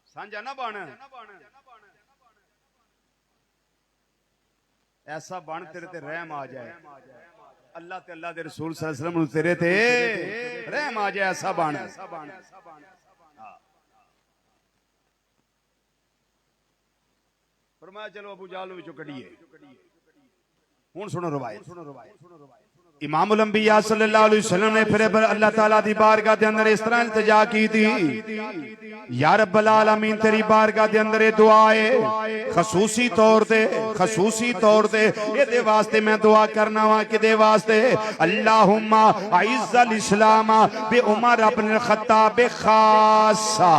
سانجھا نہ بن ایسا بن تیرے تے رحم آ جائے اللہ تے اللہ دے رسول صلی اللہ علیہ وسلم تیرے تے رحم آ جائے ایسا بن فرمایا چلو ابو جہل وچوں کڈیے ہن سنو روایت امام الانبیاء صلی اللہ علیہ وسلم نے پھر اللہ تعالیٰ دی بارگاہ دے اندر اس طرح التجا کی تھی یا رب العالمین تیری بارگاہ دے اندر دعا ہے خصوصی طور تے یہ دے واسطے میں دعا کرنا وا کہ دے واسطے اللہم اعز الاسلام بے عمر ابن الخطاب خاصہ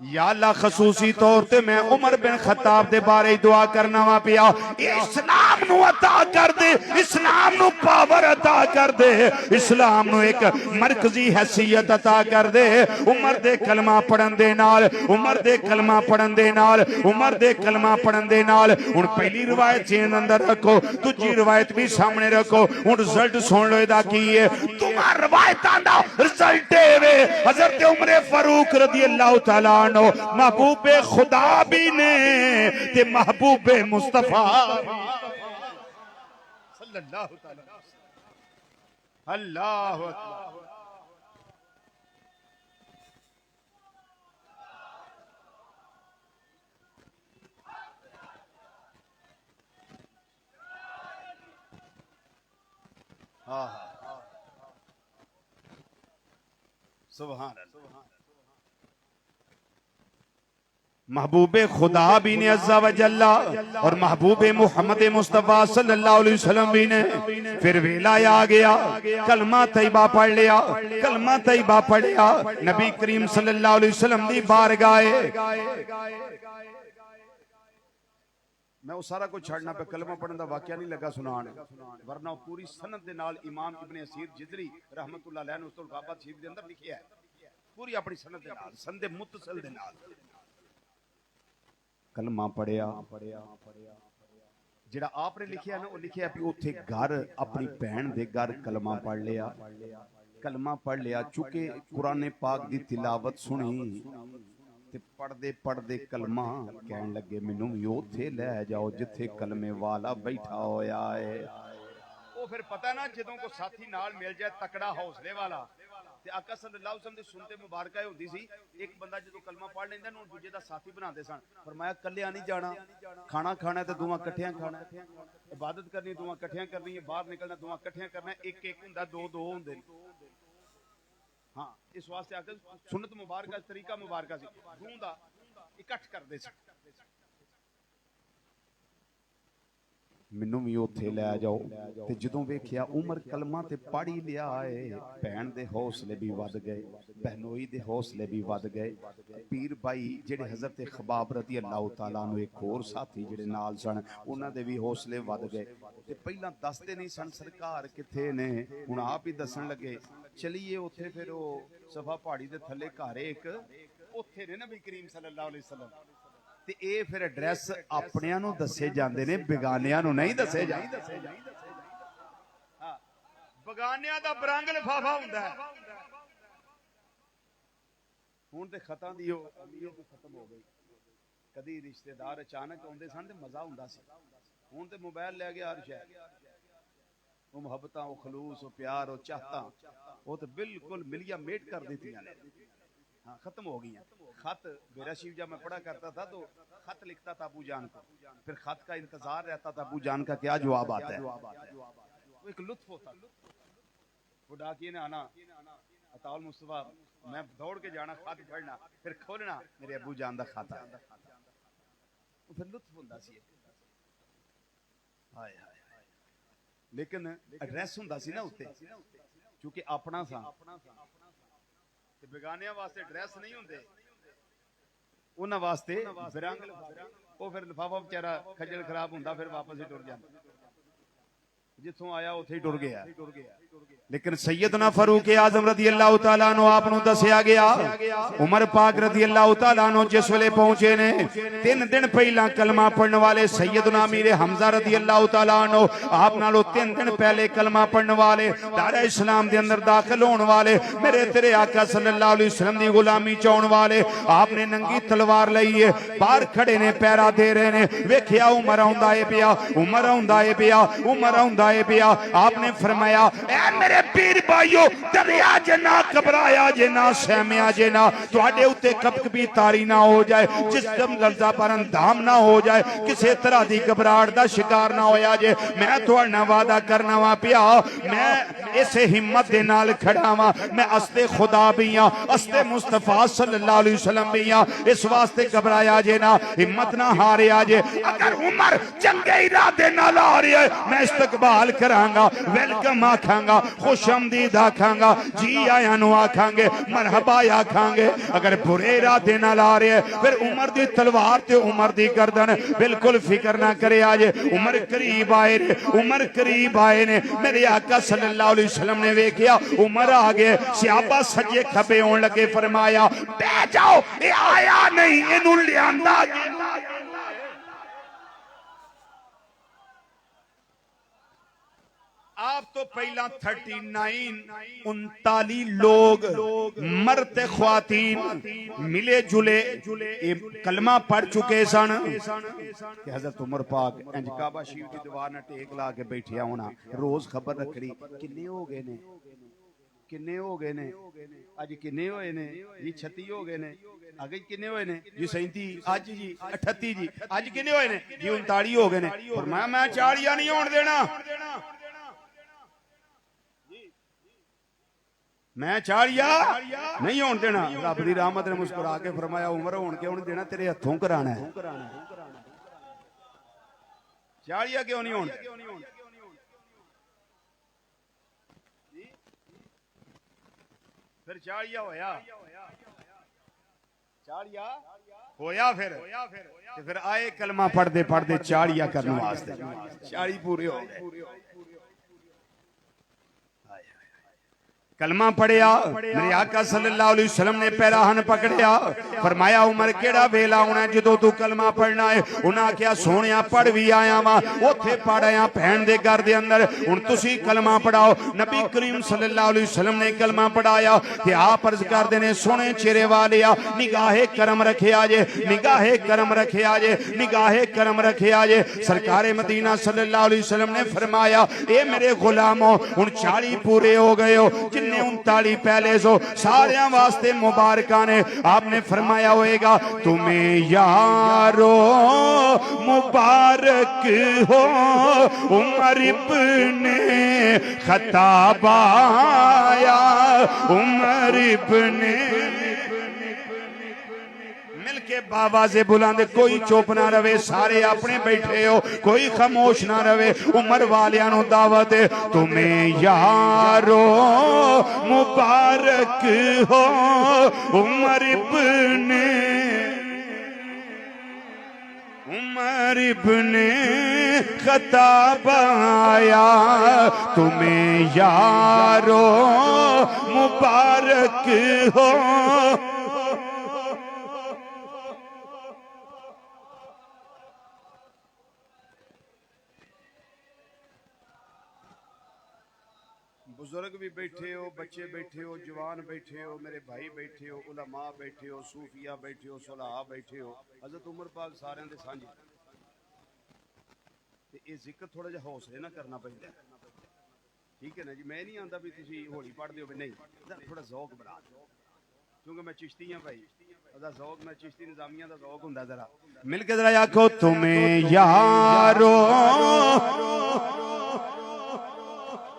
یا اللہ خصوصی طور تے میں عمر بن خطاب دے بارے دعا کرنا وا پیا اسلام نو عطا کر دے اسلام نو پاور عطا کر دے اسلام نو ایک مرکزی حیثیت عطا کر دے عمر دے کلمہ پڑھن دے نال عمر دے کلمہ پڑھن دے نال عمر دے کلمہ پڑھن دے نال ہن پہلی روایت چین اندر رکھو دوجی روایت بھی سامنے رکھو ہن رزلٹ سن لو دا کی ہے تمہار روایتاں دا رزلٹ اے حضرت عمر فاروق رضی اللہ تعالی محبوب خدا بھی نے تے محبوب مصطفیٰ صلی اللہ تعالی اللہ اکبر سبحان اللہ محبوب خدا بھی نے عز و جل اور محبوب محمد مصطفیٰ صلی اللہ علیہ وسلم بھی نے پھر ویلا آ گیا کلمہ طیبہ پڑھ لیا کلمہ طیبہ پڑھ لیا نبی کریم صلی اللہ علیہ وسلم دی بارگاہ میں وہ سارا کچھ چھڑنا پہ کلمہ پڑھن دا واقعہ نہیں لگا سنانے ورنہ پوری سند دے نال امام ابن اسیر جدری رحمت اللہ علیہ نے اس الغابات شریف دے اندر لکھیا ہے پوری اپنی سند دے نال سند متصل دے نال کلمہ پڑھیا جڑا آپ نے لکھیا نا وہ لکھیا بھی اوتھے گھر اپنی بہن دے گھر کلمہ پڑھ لیا کلمہ پڑھ لیا چونکہ قرآن پاک دی تلاوت سنی تے پڑھ دے کلمہ کہن لگے مینوں بھی اوتھے لے جاؤ جتھے کلمے والا بیٹھا ہویا ہے وہ پھر پتہ نا جدوں کو ساتھی نال مل جائے تکڑا حوصلے والا تے آقا صلی اللہ علیہ وسلم دے سنتے مبارکہ ہوندی سی ایک بندہ جدوں کلمہ پڑھ لیندا نوں دوجے دا ساتھی بناندے سن فرمایا کلیا نہیں جانا کھانا کھانا تے دوواں کٹھیاں کھانا عبادت کرنی دوواں کٹھیاں کرنی ہے باہر نکلنا دوواں کٹھیاں کرنا ایک ایک ہوندا دو دو ہوندے ہاں اس واسطے آقا سنت مبارکہ طریقہ مبارکہ سی دوں دا اکٹھ کر دے سن مینوں بھی اوتھے لے جاؤ تے جدوں ویکھیا عمر کلمہ تے پڑھی لیا ہے بہن دے حوصلے بھی ود گئے بہنوئی دے حوصلے بھی ود گئے پیر بھائی جڑے حضرت خباب رضی اللہ تعالیٰ عنہ ایک اور ساتھی جڑے نال سن انہاں دے بھی حوصلے ود گئے تے پہلاں دستے نہیں سن سرکار کتھے نے ہن آپ ہی دسن لگے چلیے اوتھے پھر او صفا پہاڑی دے تھلے گھر ایک اوتھے نے نبی کریم صلی اللہ علیہ وسلم تے اے پھر ایڈریس اپنیاں نو دسے جاندے نے بیگانیاں نو نہیں دسے جاندے بیگانیاں دا برنگ لفافہ ہوندا ہے ہن تے خطاں دی اہمیت ختم ہو گئی کدی رشتہ دار اچانک اوندے سن تے مزہ ہوندا سی ہن تے موبائل لے گیا ہر شے وہ محبتاں وہ خلوص وہ پیار وہ چاہتاں وہ تے بالکل ملیا میٹ کر دیتیاں نے ہاں ختم ہو گئی ہیں خط میرا شیو جب میں پڑھا کرتا تھا تو خط لکھتا تھا ابو جان کو پھر خط کا انتظار رہتا تھا ابو جان کا کیا جواب آتا ہے وہ ایک لطف ہوتا وہ ڈاکیے نے آنا عطا المصطفیٰ میں دوڑ کے جانا خط پڑھنا پھر کھولنا میرے ابو جان دا خط آیا وہ پھر لطف ہوندا سی ہائے ہائے لیکن ایڈریس ہوندا سی نا اوتے کیونکہ اپنا سا تے بیگانیاں واسطے ایڈریس نہیں ہوندے انہاں واسطے برنگ او پھر لفافہ بیچارہ کھجل خراب ہوندا پھر واپس ہی ٹر جاندا جتوں آیا اوتھے ہی ٹر گیا لیکن سیدنا فاروق اعظم رضی اللہ تعالیٰ عنہ آپ نو دسیا گیا عمر پاک رضی اللہ تعالیٰ عنہ جس ویلے پہنچے نے 3 دن پہلا کلمہ پڑھنے والے سیدنا امیر حمزہ رضی اللہ تعالیٰ عنہ آپ نالو 3 دن پہلے کلمہ پڑھنے والے دار اسلام دے اندر داخل ہون والے میرے تیرے آقا صلی اللہ علیہ وسلم دی غلامی چون والے آپ نے ننگی تلوار لئیے باہر کھڑے نے پیرا دے رہے نے ویکھیا عمر آوندا اے پیا عمر آوندا اے پیا عمر آوندا اے پیا آپ نے فرمایا اے میرے پیر بھائیو دریا جنا گھبرایا جنا سہمیا جنا تواڈے اوتے کب کبھی تاری نہ ہو جائے جسم لرزہ پر اندام نہ ہو جائے کسے طرح دی گھبراہٹ دا شکار نہ ہویا جے میں تواڈا وعدہ کرنا وا پیا میں اسے ہمت دے نال کھڑا وا میں استے خدا بھی ہاں استے مصطفیٰ صلی اللہ علیہ وسلم بھی ہاں اس واسطے گھبرایا جے نہ ہمت نہ ہاریا جے اگر عمر چنگے ارادے نال آ رہی ہے میں استقبال کراں گا ویلکم آکھاں گا خوش آمدید آکھاں گا جی آیا نو آکھاں گے مرحبا آکھاں گے اگر برے ارادے نال آ رہے پھر عمر دی تلوار تے عمر دی گردن بالکل فکر نہ کرے آجے عمر قریب آئے نے عمر قریب آئے نے میرے آقا صلی اللہ علیہ وسلم نے ویکھیا عمر آگے صحابہ سجے کھبے ہون لگے فرمایا بے جاؤ اے آیا نہیں انہوں لیاندہ آپ تو پہلا 39 لوگ مرد خواتین ملے جلے کلمہ پڑھ چکے سن کہ حضرت عمر پاک انج کعبہ شریف کی دیوار نہ ٹیک لا کے بیٹھیا ہونا روز خبر رکھڑی کنے ہو گئے نے آج کنے ہوئے نے جی 36 ہو گئے نے آگے کنے ہوئے نے جی 37 آج جی 38 جی آج کنے ہوئے نے جی 39 ہو گئے نے فرمایا میں 40 نہیں ہون دینا میں 40 نہیں ہون دینا رب دی رحمت نے مسکرا کے فرمایا عمر ہون کے ہون دینا تیرے ہتھوں کرانا ہے 40 کیوں نہیں ہون پھر 40 ہویا پھر آئے کلمہ پڑھ دے 40 کرنے واسطے 40 پورے ہو گئے کلمہ پڑھیا میرے آقا صلی اللہ علیہ وسلم نے پہلا ہن پکڑیا فرمایا عمر کیڑا ویلا ہونا ہے جدو تو کلمہ پڑھنا ہے انہاں کیا سونیا پڑھ بھی آیا ماں اوتھے پڑھایا پہن دے گھر دے اندر ان تسی کلمہ پڑھاؤ نبی کریم صلی اللہ علیہ وسلم نے کلمہ پڑھایا کہ آپ عرض کر دینے سونے چہرے والیا نگاہ کرم رکھے آجے نگاہ کرم رکھے آجے نگاہ کرم رکھے آجے سرکار مدینہ صلی اللہ علیہ وسلم نے فرمایا اے میرے غلاموں ان 40 پورے ہو گئے ہو 39 پہلے سو سارے واسطے مبارکہ نے آپ نے فرمایا ہوئے گا تمہیں یارو مبارک ہو عمر ابن خطاب آیا عمر ابن مل کے بابا سے بلاندے کوئی چوپ نہ روے سارے اپنے بیٹھے ہو کوئی خاموش نہ روے عمر والیانو دعوت تمہیں یارو مبارک ہو عمر ابن خطاب آیا تمہیں یارو مبارک ہو بزرگ بھی بیٹھے ہو بچے بیٹھے ہو جوان بیٹھے ہو میرے بھائی بیٹھے ہو علماء بیٹھے ہو صوفیاء بیٹھے ہو صلحاء بیٹھے ہو حضرت عمر پاک سارے دے سانجے یہ ذکر تھوڑا جا حوصلے نہ کرنا پہلے ٹھیک ہے نا جی میں نہیں آندا بھی تسی ہولی پڑھ دیو نہیں تھوڑا ذوق بنا کیونکہ میں چشتی ہوں بھائی ادا ذوق میں چشتی نظامیہ دا ذوق ہوندا ذرا مل کے ذرا آکھو تمہیں یارو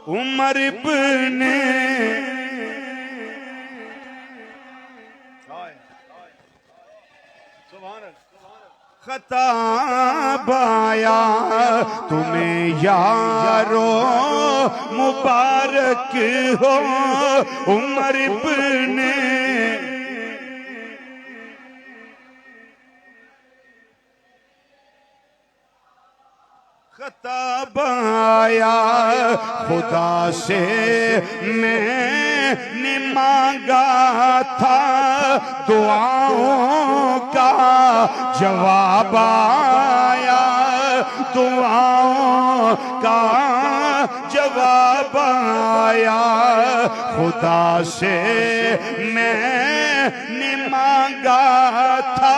عمر ابن خطاب آیا تمہیں یارو مبارک ہو عمر ابن خطاب آیا خدا سے میں نے مانگا تھا دعاؤں کا جواب آیا دعاؤں کا جواب آیا خدا سے میں نے مانگا تھا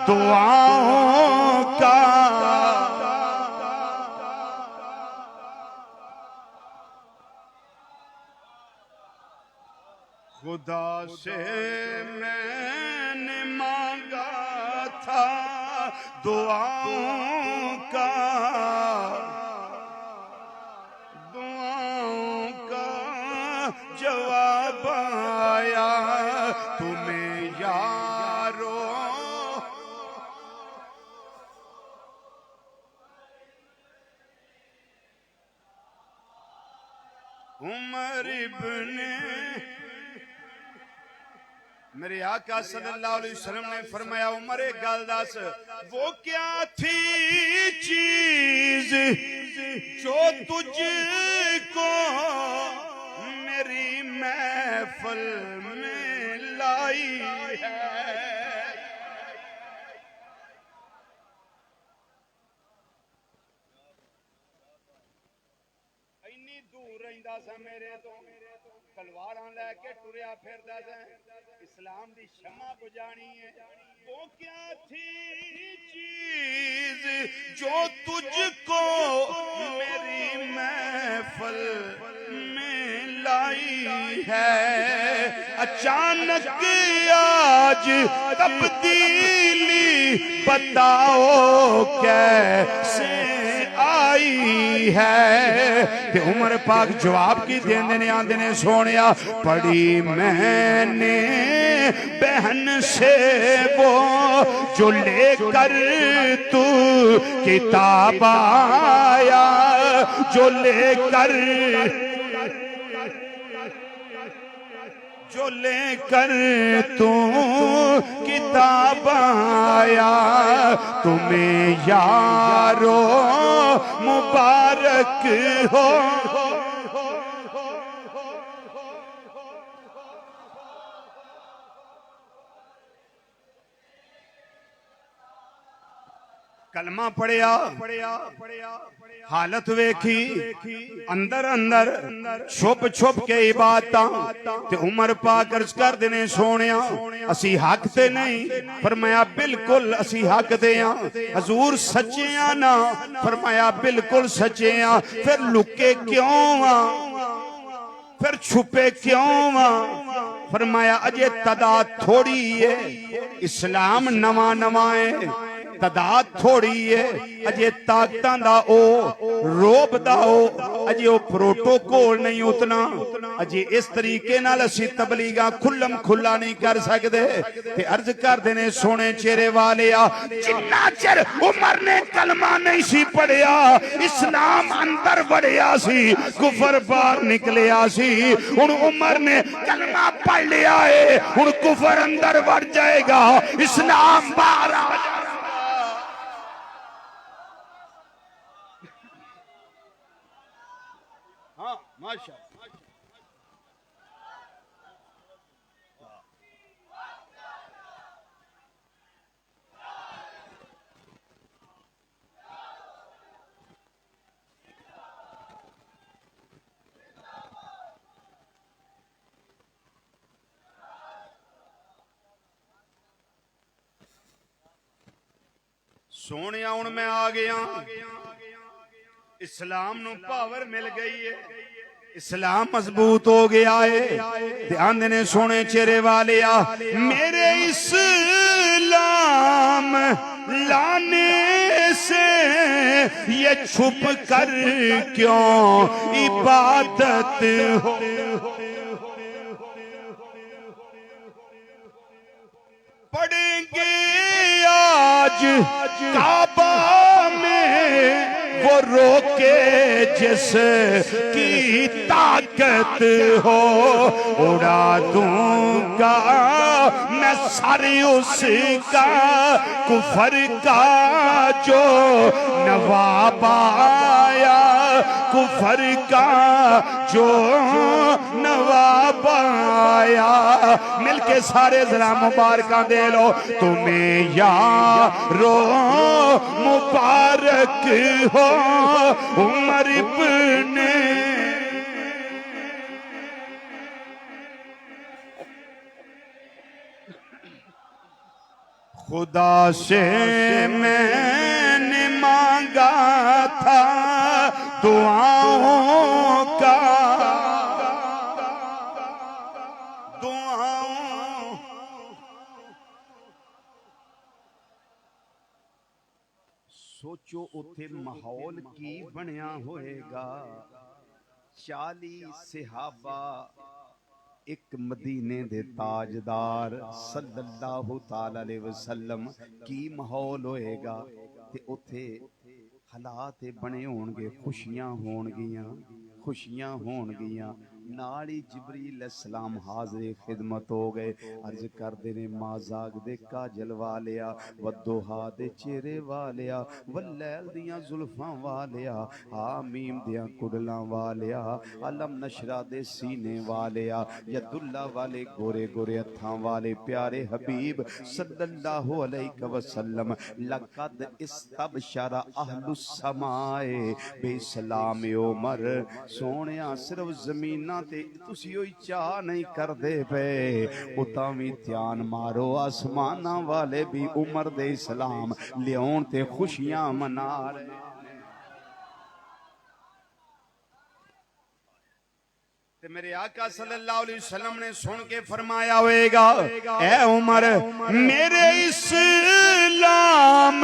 دعاؤں کا خدا سے میں نے مانگا تھا دعاؤں کا جواب آیا تمہیں یارو عمر ابن میرے آقا صلی اللہ علیہ وسلم نے فرمایا عمر ایک گل دس وہ کیا تھی چیز جو تجھ کو میری محفل میں لائی ہے اینی دور رہندا سا میرے تو تلواراں لے کے ٹریا پھردا سا اسلام دی شمع بجانی ہے وہ کیا تھی چیز جو تجھ کو میری محفل میں لائی ہے اچانک آج تبدیلی بتاؤ کیسے آئی ہے کہ عمر پاک جواب کی دین دینے آن دینے سونیا پڑھی میں نے بہن سے وہ جو لے کر تو کتاب آیا جو لے کر تو کتاب آیا تمہیں یارو مبارک ہو کلمہ پڑھیا حالت ویکھی اندر اندر چھپ چھپ کے عبادتاں تے عمر پاک عرض کر دینے سونیا اسی حق تے نہیں فرمایا بالکل اسی حق دے ہاں حضور سچے ہاں نا فرمایا بالکل سچے ہاں پھر لکے کیوں ہاں پھر چھپے کیوں ہاں فرمایا اجے تعداد تھوڑی ہے اسلام نواں نواں ہے تعداد تھوڑی ہے اجے طاقتاں دا او روب دا او اجے او پروٹوکول نہیں اتنا اجے اس طریقے نال اسی تبلیغاں کھلم کھلا نہیں کر سکدے تے عرض کر دینے سونے چہرے والیا جنہ چر عمر نے کلمہ نہیں سی پڑھیا اسلام اندر بڑھیا سی کفر باہر نکلیا سی ہن عمر نے کلمہ پڑھ لیا ہے ہن کفر اندر بڑھ جائے گا اسلام باہر آ جائے گا ماشاء سونیا ہن میں آ گیا اسلام نو پاور مل گئی ہے اسلام مضبوط ہو گیا ہے دھیان دینے سونے چہرے والیا میرے اسلام لانے سے یہ چھپ کر کیوں عبادت ہو پڑھیں گے آج کعبہ وہ روکے جس کی طاقت ہو، اڑا دوں گا میں سر اس کا کفر کا جو نواب آیا، کفر کا جو نواب آیا۔ مل کے سارے ذرا مبارکاں دے لو، تمہیں یارو مبارک ہو عمر ابن خدا سے میں نے مانگا تھا دعاؤں کا، دعاؤں سوچو اتھے ماحول کی بنیا ہوئے گا، 40 صحابہ ایک مدینے دے تاجدار صلی اللہ تعالی علیہ وسلم کی ماحول ہوئے گا تے اتھے حالات بنے ہونگے، خوشیاں ہونگیاں، خوشیاں ہونگیاں، نالی جبریل علیہ السلام حاضر خدمت ہو گئے، عرض کر دینے مازاگ دے کاجل والیا، ودوہا دے چہرے والیا، واللیل دیاں ظلفاں والیا، آمیم دیاں کڈلاں والیا، علم نشرہ دے سینے والیا، ید اللہ والے گورے گورے اتھاں والے پیارے حبیب صلی اللہ علیہ وسلم، لقد استبشر اہل السمائے بے سلام عمر، سونیاں صرف زمینہ تے تسی ہوئی چاہ نہیں کر دے پے، اتاوی تیان مارو آسمانہ والے بھی عمر دے اسلام لیون تے خوشیاں منا رہے۔ میرے آقا صلی اللہ علیہ وسلم نے سن کے فرمایا ہوئے گا، اے عمر میرے اسلام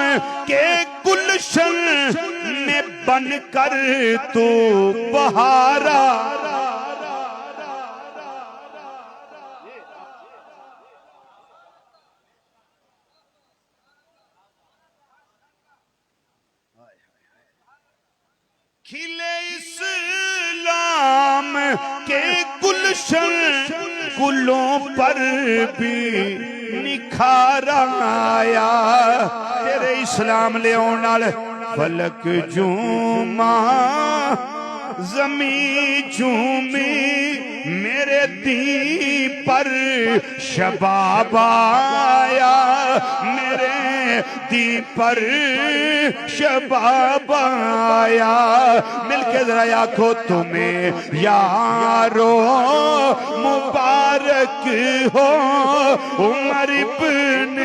کے گلشن میں بن کر تو بہارا، کھلے اسلام کے گلشن گلوں پر بھی نکھار آیا، تیرے اسلام لے اونال فلک جھوما زمین جھومی، میرے دین پر شباب آیا، میرے دین پر شباب آیا، مل کے ذرا آنکھو تمہیں یارو مبارک ہو عمر ابن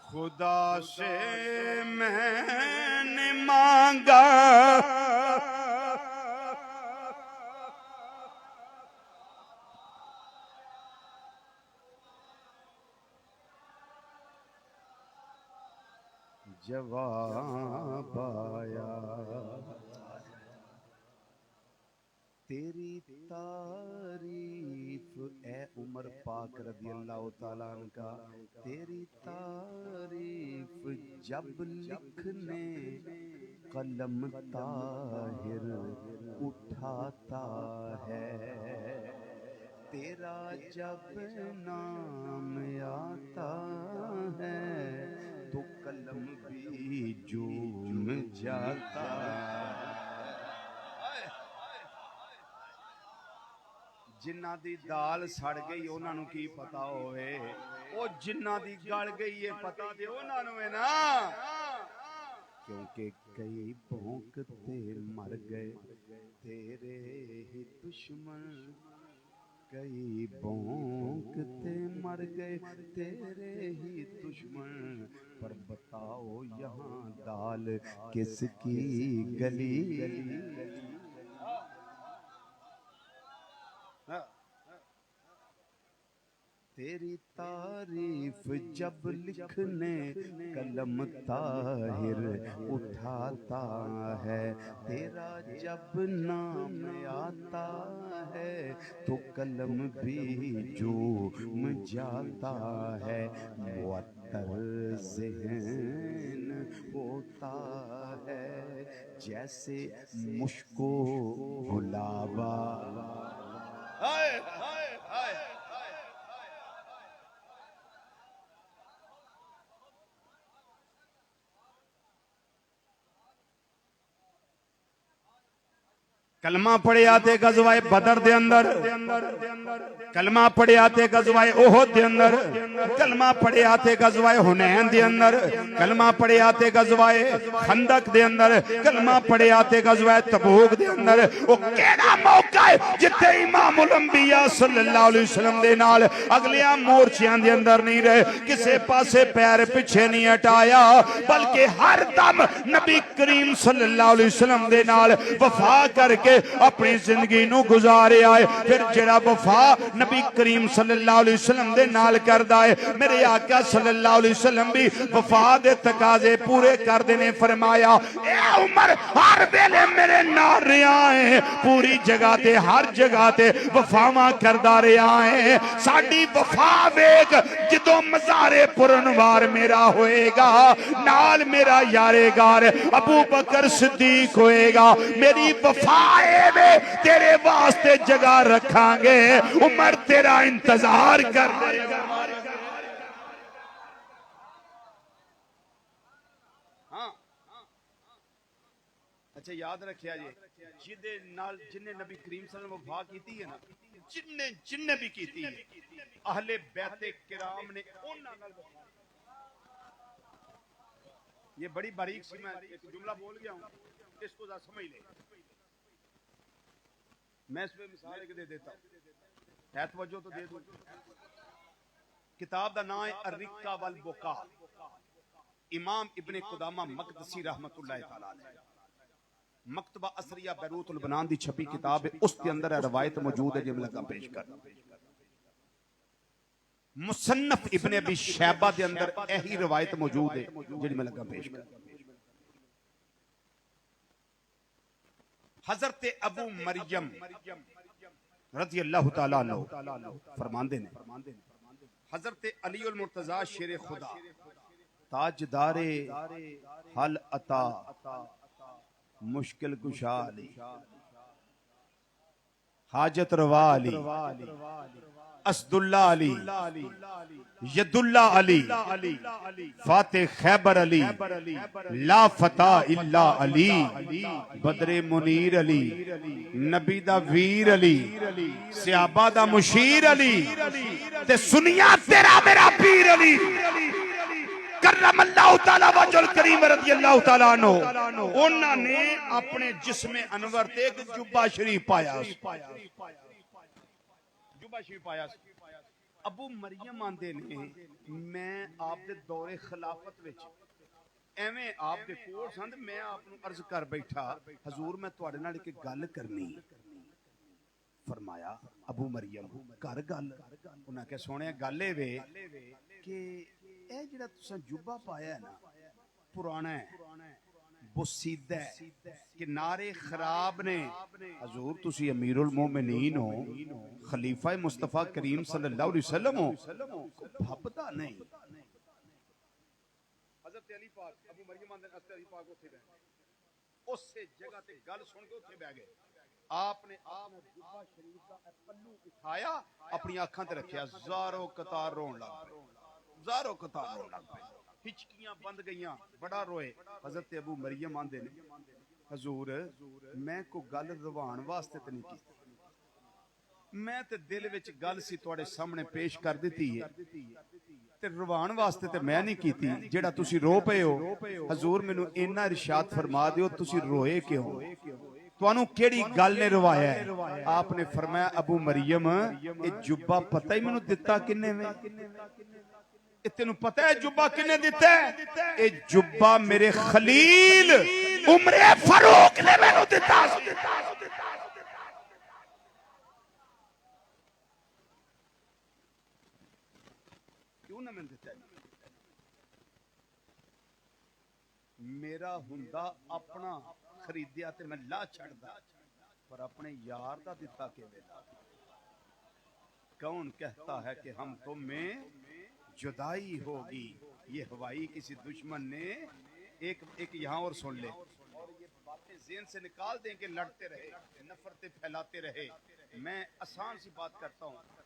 خدا سے میں نے مانگا جواب آیا، تیری تعریف اے عمر پاک رضی اللہ تعالیٰ عنہ کا، تیری تعریف جب لکھنے قلم طاہر اٹھاتا ہے، تیرا جب نام آتا ہے تو قلم بھی جھوم جاتا ہے۔ جنہ دی دال سڑ گئی انہاں نو کی پتا ہوئے، او جنہ دی گل گئی یہ پتا دے انہاں نو ہے نا، کیونکہ کئی بھونکتے مر گئے تیرے ہی دشمن، کئی بھونکتے مر گئے تیرے ہی دشمن، پر بتاؤ یہاں دال کس کی گلی، تیری تعریف جب لکھنے قلم طاہر اٹھاتا ہے، تیرا جب نام آتا ہے تو قلم بھی جھوم جاتا ہے، معطر ذہن ہوتا ہے جیسے مشک و گلابا۔ ہائے ہائے ہائے، کلمہ پڑھے آتے غزوہ بدر دے اندر، کلمہ پڑھے آتے غزوہ احد دے اندر، کلمہ پڑھے آتے غزوہ حنین دے اندر، کلمہ پڑھے آتے غزوہ خندق دے اندر، کلمہ پڑھے آتے غزوہ تبوک دے اندر۔ وہ کیڑا موقع ہے جتے امام الانبیاء صلی اللہ علیہ وسلم دے نال اگلیاں مورچیاں دے اندر نہیں رہے، کسے پاسے پیر پچھے نہیں ہٹایا، بلکہ ہر دم نبی کریم صلی اللہ علیہ وسلم دے نال وفا کر کے اپنی زندگی نو گزارے آئے۔ پھر جڑا وفا نبی کریم صلی اللہ علیہ وسلم دے نال کردہ ہے، میرے آقا صلی اللہ علیہ وسلم بھی وفا دے تقاضے پورے کر دینے فرمایا، اے عمر ہر بیلے میرے نال رہا ہے، پوری جگہ تے ہر جگہ تے وفاواں کردہ رہا ہے۔ ساڑی وفا ویگ جدو مزار پرنوار میرا ہوئے گا، نال میرا یارگار ابو بکر صدیق ہوئے گا، میری وفا میں تیرے واسطے جگہ رکھاں گے، عمر تیرا انتظار کر دے گا۔ ہاں اچھا یاد رکھیا جی، جنہیں نبی کریم صلی اللہ علیہ وسلم وفا کیتی ہے نا، جنہیں بھی کیتی ہے اہل بیت کرام نے انہاں نال وفا۔ یہ بڑی باریک سی، میں ایک جملہ بول گیا ہوں، اس کو ذرا سمجھ لیں۔ میں اس پہ مثال ایک دے دیتا ہوں، ہے توجہ تو دے دوں۔ کتاب دا نام ہے الرقہ والبکا، امام ابن قدامہ مقدسی رحمت اللہ تعالیٰ علیہ، مکتبہ اسریہ بیروت البنان دی چھپی کتاب ہے، اس کے اندر روایت موجود ہے جو میں لگا پیش کر۔ مصنف ابن ابی شیبہ دے اندر ایہی روایت موجود ہے جو میں لگا پیش کر۔ حضرت ابو مریم رضی اللہ تعالیٰ عنہ فرماندے نے، حضرت علی المرتضی شیر خدا تاجدار حل عطا مشکل کشا علی حاجت روا علی اسد اللہ علی ید اللہ علی فاتح خیبر علی لا فتح الا علی بدر منیر علی نبی دا ویر علی صحابہ دا مشیر علی تے سنیا تیرا میرا پیر علی کرم اللہ تعالیٰ وجہ الکریم رضی اللہ تعالیٰ عنہ۔ انہوں نے اپنے جسم انور تے ایک جبہ شریف پایا، جبہ شریف پایا۔ ابو مریم آندے نے میں آپ دے دور خلافت وچ ایویں آپ دے کول سند، میں آپ نو عرض کر بیٹھا حضور میں تواڈے نال ایک گل کرنی۔ فرمایا ابو مریم کر گل۔ انہاں کہ سونے گل اے وے کہ اے جڑا تساں جبہ پایا ہے نا پرانا ہے، بسیدہ ہے، کہ نعرے خراب نے۔ حضور تسی امیر المومنین ہو، خلیفہ مصطفیٰ کریم صلی اللہ علیہ وسلم ہو، بھبدا نہیں۔ حضرت علی پاک ابو مریم آندے حضرت علی پاک اتھے بیٹھے، اس سے جگہ تے گل سن کے اتھے بیٹھ گئے۔ آپ نے اپنا جبہ شریف کا پلو اٹھایا، اپنی آنکھاں تے رکھیا، زارو قطار رون لگ پئے، زارو قطار رون لگ پئے، ہچکیاں بند گئیاں، بڑا روئے۔ حضرت ابو مریم آندے نے حضور میں کو گل روان واسطے تے نہیں کی، میں تے دل وچ گل سی تواڈے سامنے پیش کر دیتی ہے تے روان واسطے تے میں نہیں کیتی۔ جیڑا تسی رو پئے ہو حضور مینوں اینا ارشاد فرما دیو تسی روئے کیوں، توانوں کیڑی گل نے روایا ہے؟ آپ نے فرمایا ابو مریم اے جبہ پتہ ہی مینوں دتا کنے میں؟ تینوں پتہ ہے جبہ کنے دیتا ہے؟ اے جبہ میرے خلیل عمر فاروق نے مینوں دیتا۔ میرا ہوندا اپنا خریدیا تے میں لا چھڑدا پر اپنے یار دا دتا کے ویلا کون کہتا ہے کہ ہم تم میں جدائی ہوگی یہ ہوائی کسی دشمن نے ایک یہاں اور سن لے اور یہ باتیں ذہن سے نکال دیں کہ لڑتے رہے نفرتیں پھیلاتے رہے میں آسان سی بات کرتا ہوں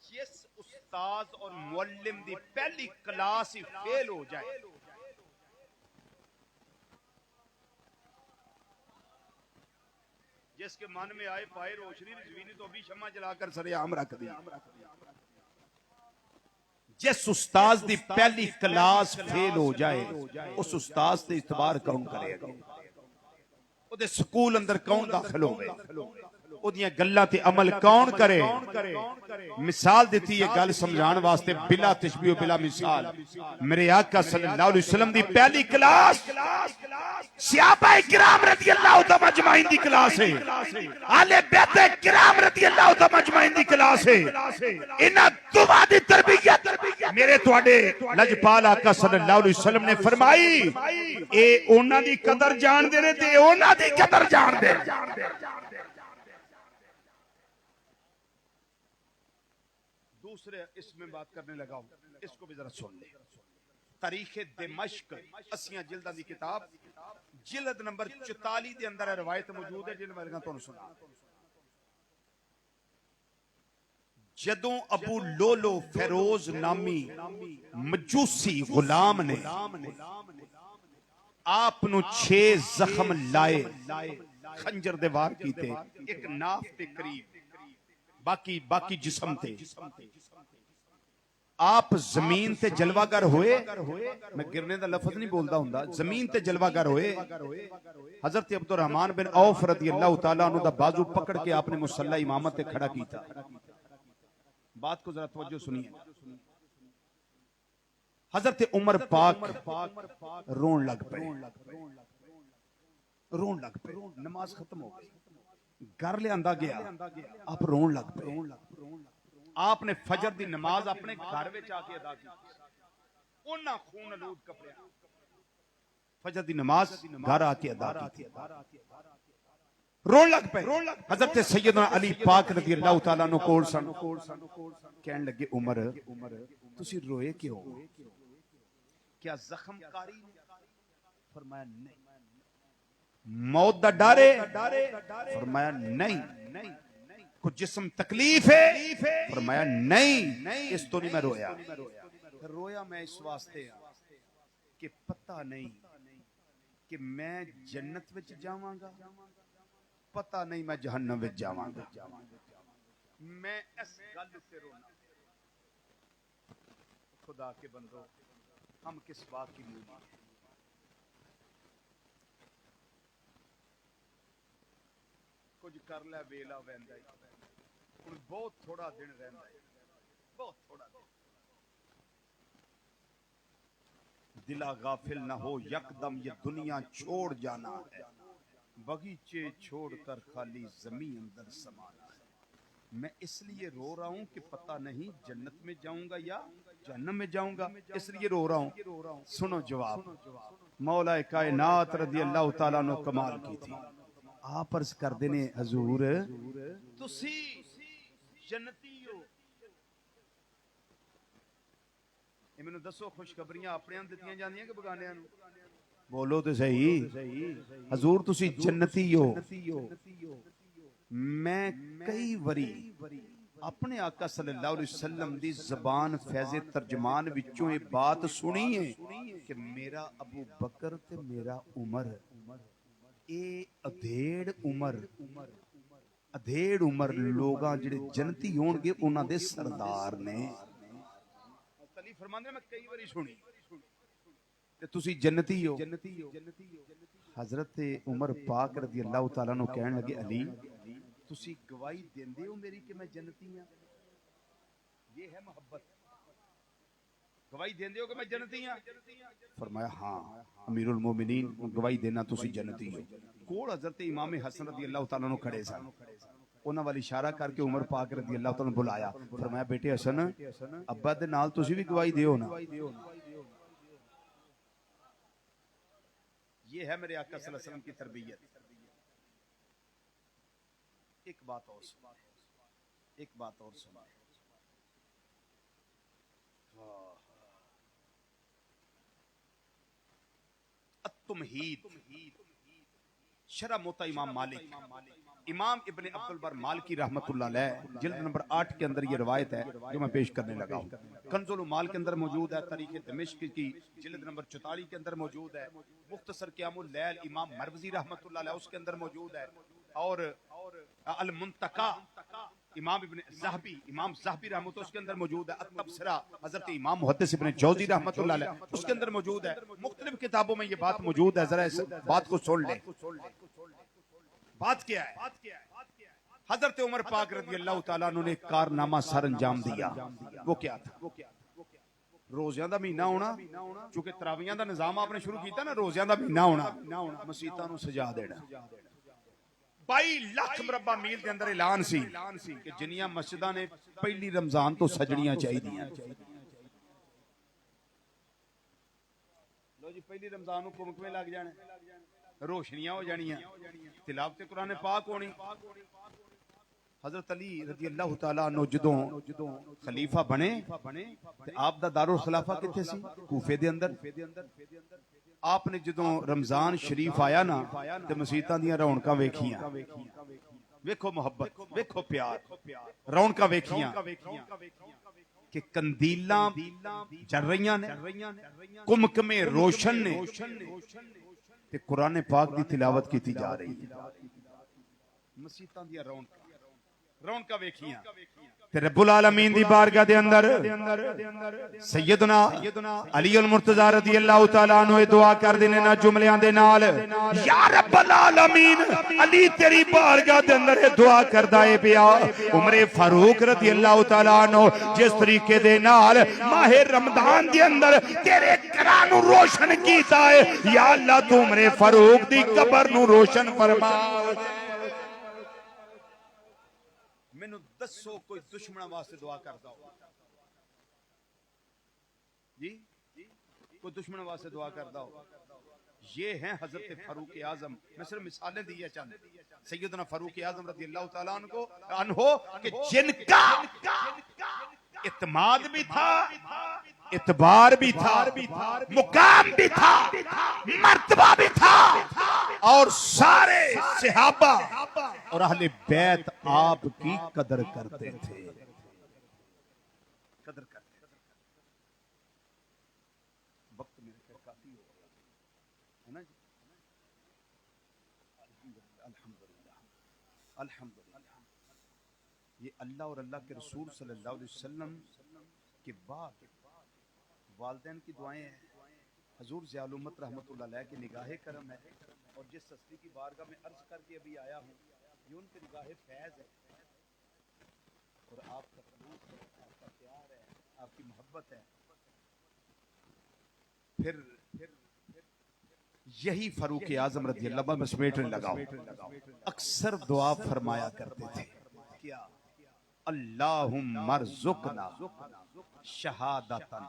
جس استاذ اور معلم دی پہلی کلاس ہی فیل ہو جائے جس کے من میں آئے پائے روشنی رضوینی تو ابھی شمع جلا کر سر عام رکھ دیا جس استاذ دی پہلی کلاس فیل ہو جائے اس استاذ تے اعتبار کون کرے گا او دے سکول اندر کون داخل ہوئے او دیاں گلاں تے عمل کون کرے مثال دیتی یہ گل سمجھان واسطے بلا تشبیہ و بلا مثال میرے آقا صلی اللہ علیہ وسلم دی پہلی کلاس صحابہ کرام رضی اللہ تعالی مجمعین دی کلاس ہے اہل بیت کرام رضی اللہ تعالی مجمعین دی کلاس ہے انہاں دعا دی تربیت میرے تواڈے لجپال آقا صلی اللہ علیہ وسلم نے فرمائی اے انہاں دی قدر جان دے نے تے انہاں دی قدر جان دے دوسرے اس میں بات کرنے لگا ہوں اس کو بھی ذرا سن لے تاریخ دمشق 80 جلداں دی کتاب جلد نمبر 44 دے اندر روایت موجود ہے جن میں تانوں سنا جدوں ابو لولو فیروز نامی مجوسی غلام نے آپ نو 6 زخم لائے خنجر دے وار کیتے ایک ناف تے قریب باقی جسم تے آپ زمین تے جلوہ گر ہوئے میں گرنے دا لفظ نہیں بولدا ہوندا زمین تے جلوہ گر ہوئے حضرت عبد الرحمن بن عوف رضی اللہ تعالیٰ عنہ دا بازو پکڑ کے آپ نے مصلی امامت تے کھڑا کیتا بات کو ذرا توجہ سنیے حضرت عمر پاک رون لگ پے نماز ختم ہو گئی گھر لے آندا گیا آپ رون لگ پے آپ نے فجر دی نماز اپنے گھر وچ آ کے ادا کی انہاں خون آلود کپڑے فجر دی نماز گھر آ کے ادا کی رون لگ پے حضرت سیدنا علی پاک رضی اللہ تعالیٰ عنہ کول سن کہن لگے عمر تسی روئے کیوں کیا زخم کاری فرمایا نہیں موت دا ڈارے فرمایا نہیں کچھ جسم تکلیف ہے فرمایا نہیں اس تو نہیں میں رویا میں اس واسطے کہ پتہ نہیں کہ میں جنت وچ جاواں گا پتہ نہیں میں جہنم وچ جاواں گا میں اس گل سے رونا خدا کے بندو ہم کس بات کی موجود کچھ کر لے ویلا ویندا ہے بہت تھوڑا دن رہندا ہے بہت تھوڑا دن دلا غافل نہ ہو یکدم یہ دنیا چھوڑ جانا ہے بغیچے چھوڑ کر خالی زمین اندر سمانا ہے میں اس لیے رو رہا ہوں کہ پتہ نہیں جنت میں جاؤں گا یا جہنم میں جاؤں گا اس لیے رو رہا ہوں سنو جواب مولا کائنات رضی اللہ تعالیٰ نے کمال کی تھی آپ عرض کر دینے حضور تسی جنتی ہو یہ میں نے دسو خوشخبریاں اپنے ہم دیتیاں جاندی ہیں کہ بگانے ہم بولو تو صحیح حضور تسی جنتی ہو میں کئی وری اپنے آقا صلی اللہ علیہ وسلم دی زبان فیض ترجمان وچوں یہ بات سنی ہے کہ میرا ابو بکر تے میرا عمر اے ادھیڑ عمر لوگاں جڑے جنتی ہون گے انہاں دے سردار نے علی فرماندے میں کئی باری سنی کہ تسی جنتی ہو حضرت عمر پاک رضی اللہ تعالیٰ عنہ کہنے لگے علی تسی گواہی دیندے ہو میری کہ میں جنتی ہوں یہ ہے محبت گواہی دیندے ہو کہ میں جنتی ہوں فرمایا ہاں امیر المومنین گواہی دینا تسی جنتی ہو کوڑ حضرت امام حسن رضی اللہ تعالیٰ عنہ کھڑے سن انہاں والی اشارہ کر کے عمر پاک رضی اللہ تعالیٰ عنہ بلایا فرمایا بیٹے حسن ابا دے نال تسی بھی گواہی دیو نا یہ ہے میرے آقا صلی اللہ علیہ وسلم کی تربیت. ایک بات اور سنیں. التمہید شرح موطا امام مالک، امام ابن عبد البر مالکی رحمت اللہ علیہ جلد نمبر 8 کے اندر یہ روایت ہے جو میں پیش کرنے لگا ہوں. کنز المال کے اندر موجود ہے، تاریخ دمشق کی جلد نمبر 44 کے اندر موجود ہے، مختصر قیام اللیل امام مروزی رحمت اللہ علیہ اس کے اندر موجود ہے، اور المنتقا امام ابن زہبی امام زہبی رحمت اس کے اندر موجود ہے، التبصرہ حضرت امام محدث ابن جوزی رحمت اللہ علیہ اس کے اندر موجود ہے. مختلف کتابوں میں یہ بات موجود ہے، ذرا اس بات کو سن لیں. بات کیا ہے؟ حضرت عمر پاک رضی اللہ تعالیٰ عنہ نے ایک کارنامہ سر انجام دیا. وہ کیا تھا؟ روزیاں دا مہینہ ہونا، چونکہ تراویحاں دا نظام آپ نے شروع کیتا نا، روزیاں دا مہینہ ہونا، مسیتاں نو سجا دینا. 22 لاکھ مربع میل دے اندر اعلان سی کہ جنیاں مسجداں نے پہلی رمضان تو سجڑیاں چاہیدیاں. لو جی پہلی رمضان نو کمکمے لگ جانے، روشنیاں ہو جانیاں، تلاوت قرآن پاک ہونی. حضرت علی رضی اللہ تعالیٰ عنہ جدوں خلیفہ بنے تے آپ دا دارالخلافہ کتھے سی؟ کوفے دے اندر. آپ نے جدوں رمضان شریف آیا نا تے مسیتاں دیاں رونقاں ویکھیاں. ویکھو محبت، ویکھو پیار، رونقاں ویکھیاں کہ کندیلاں جل رہیاں نے، کمکمے روشن نے تے قرآن پاک دی تلاوت کیتی جا رہی ہے. مسیتاں دیاں رونقاں ویکھیاں تے رب العالمین دی بارگاہ دے اندر سیدنا علی المرتضی رضی اللہ تعالیٰ عنہ دعا کر دینے نا جملیاں دے نال، یا رب العالمین علی تیری بارگاہ دے اندر دعا کردہ اے پیا عمر فاروق رضی اللہ تعالیٰ عنہ جس طریقے دے نال ماہ رمضان دے اندر تیرے کرانو روشن کیتا ہے، یا اللہ تو عمر فاروق دی قبر نو روشن فرما. مینوں دسو کوئی دشمنوں واسطے دعا کردا ہو جی؟ کوئی دشمنوں واسطے دعا کردا ہو؟ یہ ہیں حضرت فاروق اعظم. میں صرف مثالیں دیے چند. سیدنا فاروق اعظم رضی اللہ تعالیٰ عنہ کہ جن کا اعتماد بھی تھا، اعتبار بھی تھا، مقام بھی تھا، مرتبہ بھی تھا، اور سارے صحابہ اور اہل بیت آپ کی قدر کرتے تھے. قدر کرتے تھے. وقت میرے پہ کافی ہو رہا ہے نا جی. الحمدللہ یہ اللہ اور اللہ کے رسول صلی اللہ علیہ وسلم کے بعد والدین کی دعائیں ہیں. حضور ضیاء الامت رحمت اللہ علیہ کی نگاہ کرم ہے، اور جس ہستی کی بارگاہ میں عرض کر کے ابھی آیا ہوں یہ ان کی نگاہ فیض ہے، اور آپ کا خلوص ہے، آپ کا پیار ہے، آپ کی محبت ہے. پھر یہی فاروق اعظم رضی اللہ عنہ سمیٹنے لگا اکثر دعا فرمایا کرتے تھے. کیا؟ اللہم ارزقنا شہادتا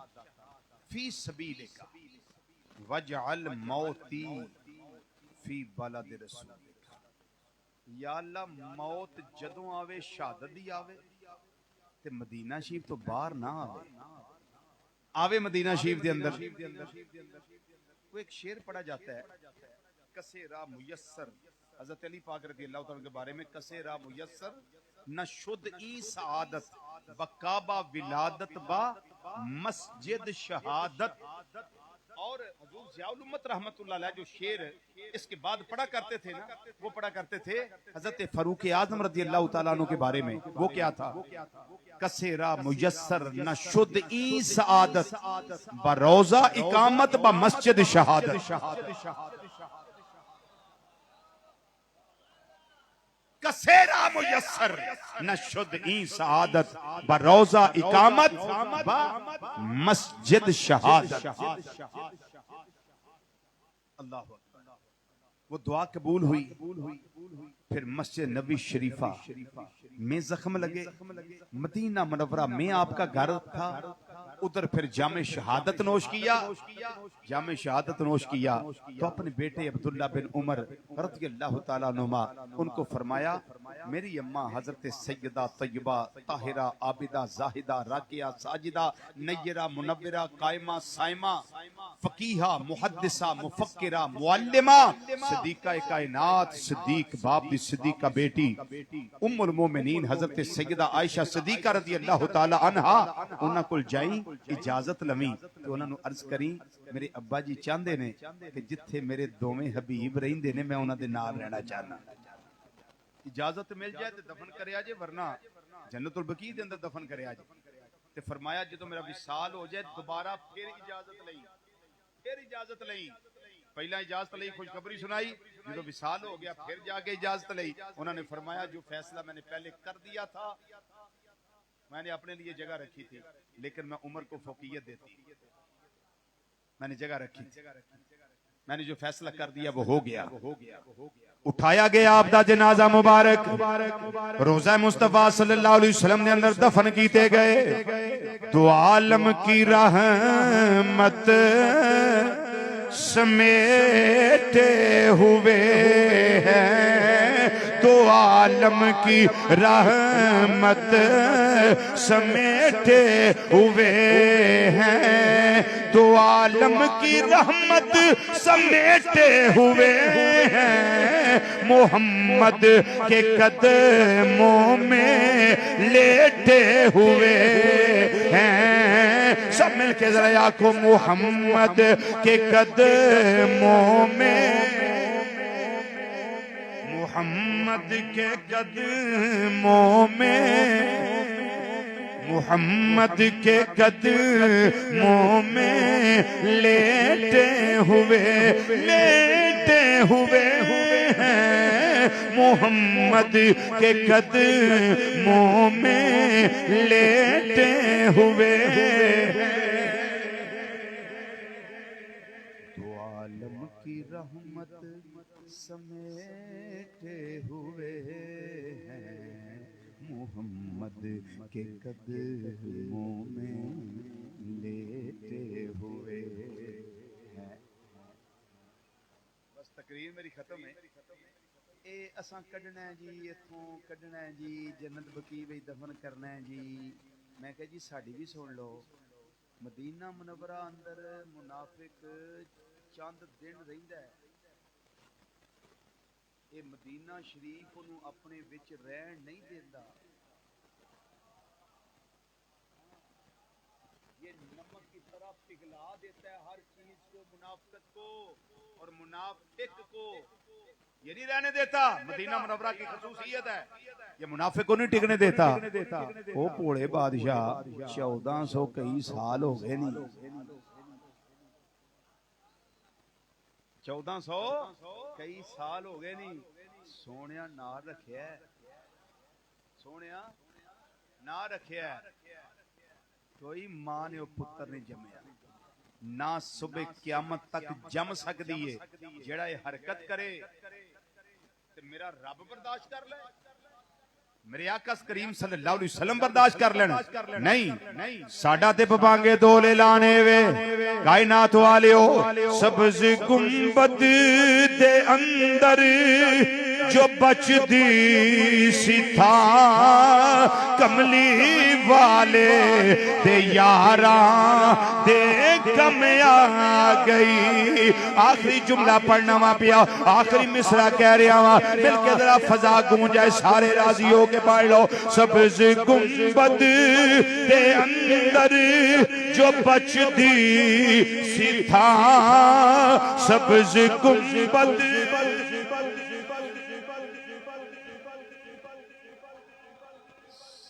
فی سبیلک وجعل موتی فی بلد رسولک. یا اللہ موت جدوں آوے شہادت دی آوے تے مدینہ شریف تو باہر نہ آوے مدینہ شریف دے اندر. وہ ایک شعر پڑھا جاتا ہے، کسے راہ میسر، حضرت علی پاک رضی اللہ تعالیٰ کے بارے میں، کسے راہ میسر نہ شد ای سعادت بکعبہ ولادت با مسجد شہادت. اور حضور ضیاء الامت رحمت اللہ علیہ جو شعر اس کے بعد پڑھا کرتے تھے نا، وہ پڑھا کرتے تھے حضرت فاروق اعظم رضی اللہ تعالیٰ عنہ کے بارے میں. وہ کیا تھا؟ کسے راہ میسر نہ شد ای سعادت بروزہ اقامت با مسجد شہادت. کسے راہ میسر نہ شد ای سعادت بروزہ اقامت با مسجد شہادت. اللہ اکبر. وہ دعا قبول ہوئی. پھر مسجد نبی شریفہ میں زخم لگے، مدینہ منورہ میں آپ کا گھر تھا، ادھر پھر جام شہادت نوش کیا، جام شہادت نوش کیا تو اپنے بیٹے عبداللہ بن عمر رضی اللہ تعالیٰ عنہما ان کو فرمایا میری اماں حضرت سیدہ طیبہ طاہرہ عابدہ زاہدہ راکعہ ساجدہ نیرہ منورہ قائمہ سائمہ فقیہہ محدثہ مفکرہ معلمہ صدیقہ کائنات صدیق باپ دی صدیقہ بیٹی ام المومنین حضرت سیدہ عائشہ صدیقہ رضی اللہ تعالی عنہا انہاں کل جائیں اجازت لمیں تو انہاں نو عرض کریں میرے ابا جی چاہندے نے کہ جتھے میرے دوویں حبیب رہندے نے میں انہاں دے نال رہنا چاہنا، اجازت مل جائے تے دفن کریا جے ورنہ جنت البقیع دے اندر دفن کریا جے۔ تے فرمایا جدوں میرا وصال ہو جائے دوبارہ پھر اجازت لئی پہلا اجازت لئی خوشخبری سنائی، جدوں وصال ہو گیا پھر جا کے اجازت لئی، انہوں نے فرمایا جو فیصلہ میں نے پہلے کر دیا تھا میں نے اپنے لیے جگہ رکھی تھی لیکن میں عمر کو فوقیت دیتی، میں نے جگہ رکھی تھی، میں نے جو فیصلہ کر دیا وہ ہو گیا۔ اٹھایا گیا آپ دا جنازہ مبارک روضہ مصطفیٰ صلی اللہ علیہ وسلم نے اندر دفن کیتے گئے، دو عالم کی رحمت سمیٹے ہوئے ہیں، دو عالم کی رحمت سمیٹے ہوئے ہیں، دو عالم کی رحمت سمیٹے ہوئے ہیں، محمد کے قدموں میں لیٹے ہوئے ہیں، سب مل کے ذرا آنکھوں محمد کے قدموں میں، محمد کے قدموں میں، محمد کے قدموں میں لیٹے ہوئے ہیں، محمد کے قدموں میں لیٹے ہوئے ہیں، تو عالم کی رحمت سمیٹے ہوئے ہیں، محمد کے قدموں میں لیٹے ہوئے ہیں۔ بس تقریر میری ختم ہے، اے اساں کڈنا ہے جی اتھوں کڈنا ہے جی جنت بقیع وچ دفن کرنا ہے جی، میں کہا جی ساڈی بھی سن لو، مدینہ منورہ اندر منافق چند دن رہندا ہے، اے مدینہ شریف انہوں اپنے وچ رہن نہیں دیندا، یہ نمک کی طرح پگھلا دیتا ہے ہر چیز کو، منافقت کو اور منافق کو یہ نہیں رہنے دیتا، مدینہ منورہ کی خصوصیت ہے، یہ منافق کو نہیں ٹکنے دیتا۔ وہ پوڑے بادشاہ 1400 کئی سال ہو گئے نہیں، 1400 کئی سال ہو گئے نہیں، سونیا نار رکھیا ہے، سونیا نار رکھیا ہے، کوئی ماں نے وہ پتر نہیں جمیا، نہ صبح قیامت تک جم سکتی ہے، جڑا یہ حرکت کرے تو میرا رب برداشت کر لے، میرے آقا کریم صلی اللہ علیہ وسلم برداشت کر لینا نہیں، ساڈا تے پپانگے دولے لانے وے کائنات والیو، سبز گنبد دے اندر جو بچ دی سی تھا کملی والے دے یاراں دے کم آ گئی، آخری جملہ پڑھنا وہاں پیا، آخری مصرع کہہ رہا وہاں، مل کے ذرا فضا گونجائے، سارے راضی ہو کے پڑھ لو، سبز گنبد دے اندر جو بچ دی سی تھا، سبز گنبد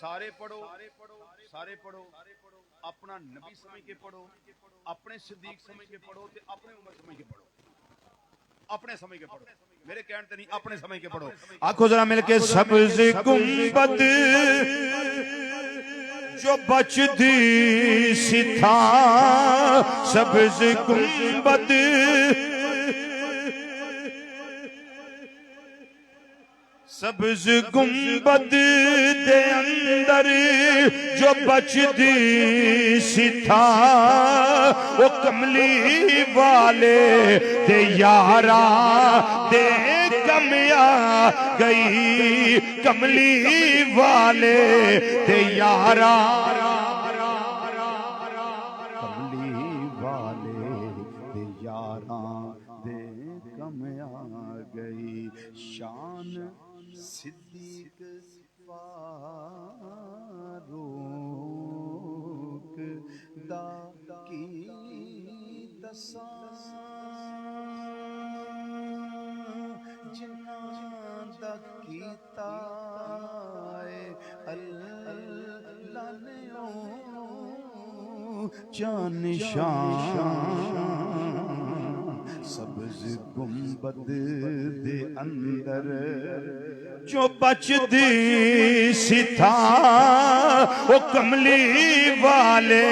سارے پڑھو اپنا نبی سمجھ کے پڑھو، اپنے صدیق سمجھ کے پڑھو تے اپنے عمر سمجھ کے پڑھو، اپنے سمجھ کے پڑھو، میرے کہنے تے نہیں، اپنے سمجھ کے پڑھو۔ آنکھوں ذرا مل کے، سبز گنبد جو بچ دی سی تھا، سبز گنبد سبز گنبد دے اندر جو بچدی سی تھا وہ کملی والے دے یارا دے کمیا گئی کملی والے دے یارا کملی والے دے یارا دے کمیا گئی شان صدیق فاروق دا کی دساں جنہاں دا کیتا اے اللہ نے جان شان سبز گنبد دے اندر جو بچدی سی تھا وہ کملی والے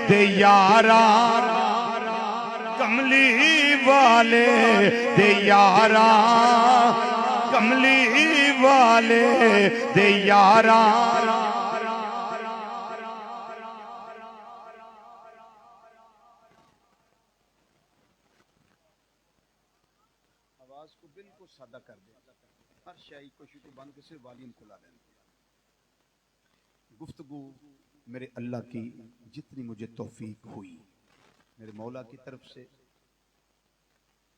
دے یارا کملی والے دے یارا کملی والے دے یارا آواز کو بالکل سادہ کر دیں ہر شاعری کوشش کو بند کے صرف والیوم کھلا لیں گفتگو میرے اللہ کی جتنی مجھے توفیق ہوئی میرے مولا کی طرف سے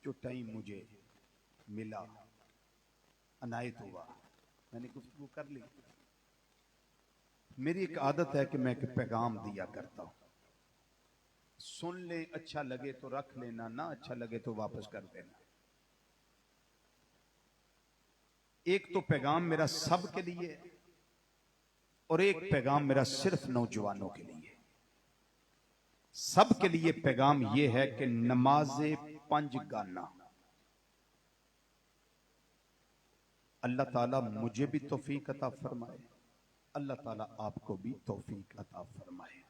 جو ٹائم مجھے ملا عنایت ہوا میں نے گفتگو کر لی میری ایک عادت ہے کہ میں ایک پیغام دیا کرتا ہوں سن لیں اچھا لگے تو رکھ لینا نہ اچھا لگے تو واپس کر دینا ایک تو پیغام میرا سب کے لیے اور ایک پیغام میرا صرف نوجوانوں کے لیے سب کے لیے پیغام یہ ہے کہ نماز 5 گانا اللہ تعالیٰ مجھے بھی توفیق عطا فرمائے اللہ تعالیٰ آپ کو بھی توفیق عطا فرمائے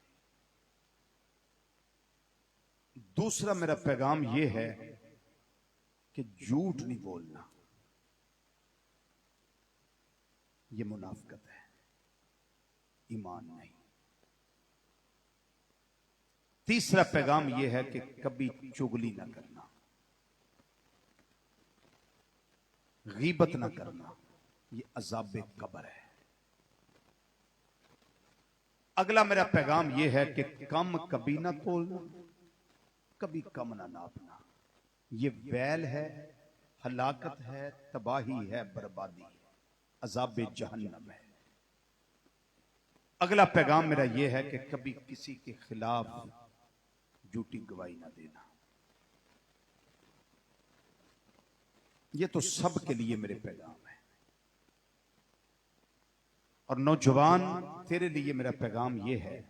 دوسرا میرا پیغام یہ ہے کہ جھوٹ نہیں بولنا یہ منافقت ہے ایمان نہیں تیسرا پیغام یہ ہے کہ کبھی چغلی نہ کرنا غیبت نہ کرنا یہ عذاب قبر ہے اگلا میرا پیغام یہ ہے کہ کم کبھی نہ تولنا کبھی کم نہ ناپنا یہ ویل ہے ہلاکت ہے تباہی ہے بربادی ہے عذاب جہنم ہے اگلا پیغام میرا یہ ہے کہ کبھی کسی کے خلاف جھوٹی گواہی نہ دینا یہ تو سب کے لیے میرے پیغام ہے اور نوجوان تیرے لیے میرا پیغام یہ ہے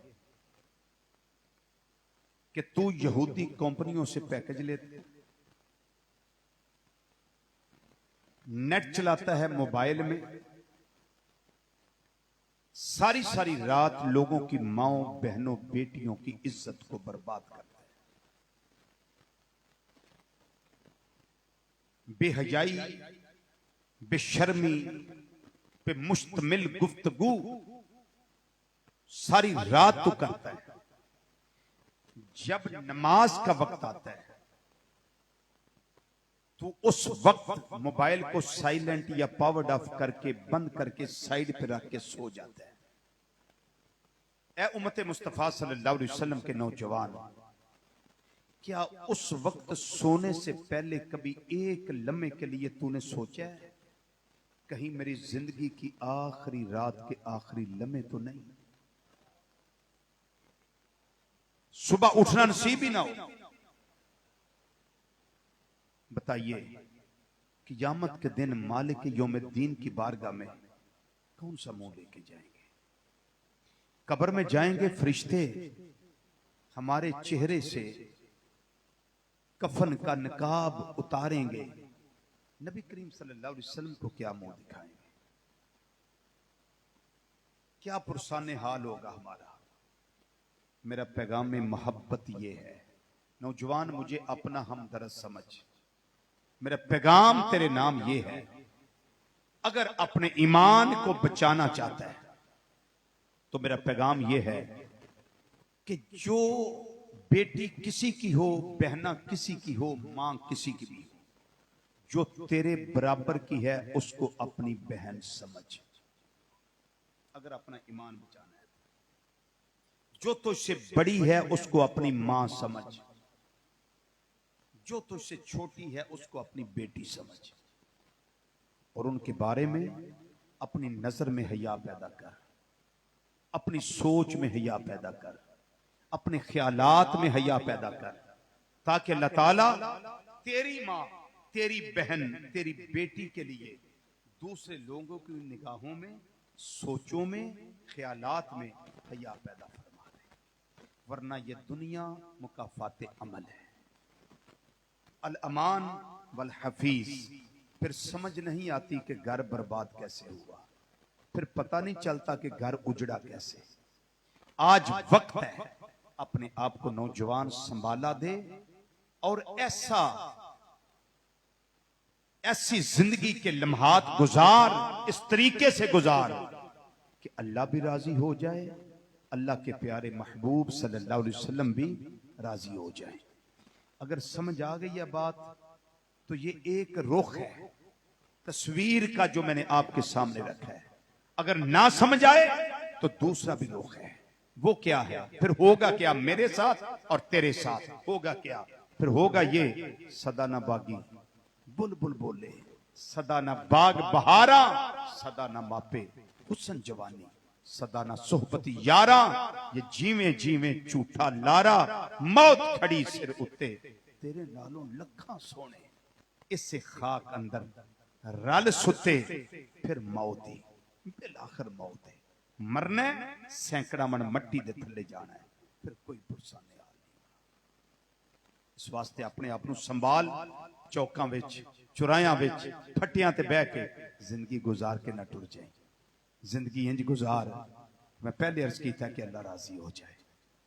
کہ تو یہودی کمپنیوں سے پیکج لیتے نیٹ چلاتا ہے موبائل میں ساری ساری رات لوگوں کی ماؤں بہنوں بیٹیوں کی عزت کو برباد کرتا ہے بے حیائی بے شرمی پہ مشتمل گفتگو ساری رات تو کرتا ہے جب نماز کا وقت آتا ہے تو اس وقت موبائل کو سائلنٹ یا پاورڈ آف کر کے بند کر کے سائیڈ پہ رکھ کے سو جاتا ہے اے امت مصطفیٰ صلی اللہ علیہ وسلم کے نوجوان کیا اس وقت سونے سے پہلے کبھی ایک لمحے کے لیے تو نے سوچا ہے کہیں میری زندگی کی آخری رات کے آخری لمحے تو نہیں صبح اٹھنا نصیب ہی نہ ہو بتائیے قیامت کے دن مالک یوم الدین کی بارگاہ میں کون سا منہ لے کے جائیں گے قبر میں جائیں گے فرشتے ہمارے چہرے سے کفن کا نقاب اتاریں گے نبی کریم صلی اللہ علیہ وسلم کو کیا منہ دکھائیں گے کیا پرسان حال ہوگا ہمارا میرا پیغام محبت یہ ہے نوجوان مجھے اپنا ہمدرد سمجھ میرا پیغام تیرے نام یہ ہے اگر اپنے ایمان کو بچانا چاہتا ہے تو میرا پیغام یہ ہے کہ جو بیٹی کسی کی ہو، بہنا کسی کی ہو، ماں کسی کی بھی ہو، جو تیرے برابر کی ہے اس کو اپنی بہن سمجھ، اگر اپنا ایمان بچانا ہے۔ جو تجھ سے بڑی ہے اس کو اپنی ماں سمجھ، جو تجھ سے چھوٹی ہے اس کو اپنی بیٹی سمجھ، اور ان کے بارے میں اپنی نظر میں حیا پیدا کر، اپنی سوچ میں حیا پیدا کر، اپنے خیالات میں حیا پیدا کر، تاکہ اللہ تعالیٰ تیری ماں، تیری بہن، تیری بیٹی کے لیے دوسرے لوگوں کی نگاہوں میں، سوچوں میں، خیالات میں حیا پیدا فرما دے، ورنہ یہ دنیا مکافات عمل ہے۔ الامان والحفیظ، پھر سمجھ نہیں آتی کہ گھر برباد کیسے ہوا، پھر پتہ نہیں چلتا کہ گھر اجڑا کیسے۔ آج وقت ہے اپنے آپ کو نوجوان سنبھالا دے اور ایسی زندگی کے لمحات گزار، اس طریقے سے گزار کہ اللہ بھی راضی ہو جائے، اللہ کے پیارے محبوب صلی اللہ علیہ وسلم بھی راضی ہو جائے۔ اگر سمجھ آ گئی یہ بات تو یہ ایک رخ ہے تصویر کا جو میں نے آپ کے سامنے رکھا ہے۔ اگر نہ سمجھ آئے تو دوسرا بھی رخ ہے، وہ کیا ہے؟ پھر ہوگا کیا میرے ساتھ اور تیرے ساتھ؟ ہوگا کیا؟ پھر ہوگا یہ، صدا نہ باغی بلبل بولے، صدا نہ باغ بہارا، صدا نہ ماپے حسن جوانی، صدا نہ صحبتی یارا، یہ جیویں جیویں جھوٹا لارا، موت کھڑی سر اتے تیرے نالوں لکھاں سونے، اس سے خاک اندر رل ستے پھر موت ہی، بالآخر موت ہے۔ مرنا ہے سینکڑا من مٹی دے تھلے جانا ہے، پھر کوئی پرسا نہیں آ نہیں۔ اس واسطے اپنے آپ نو سنبھال، چوکاں وچ، چرایاں وچ، پھٹیاں تے بہ کے زندگی گزار کے نہ ٹر جائیں۔ زندگی انج گزار، میں پہلے عرض کیتا کہ اللہ راضی ہو جائے،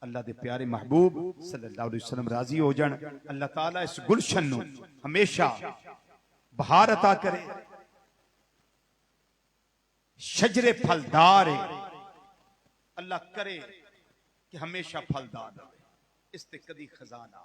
اللہ دے پیارے محبوب صلی اللہ علیہ وسلم راضی ہو جان، اللہ تعالیٰ اس گلشن نو ہمیشہ بہار عطا کرے، شجر پھلدار اللہ کرے کہ ہمیشہ پھلدار رہے، اس تے کدی خزانہ۔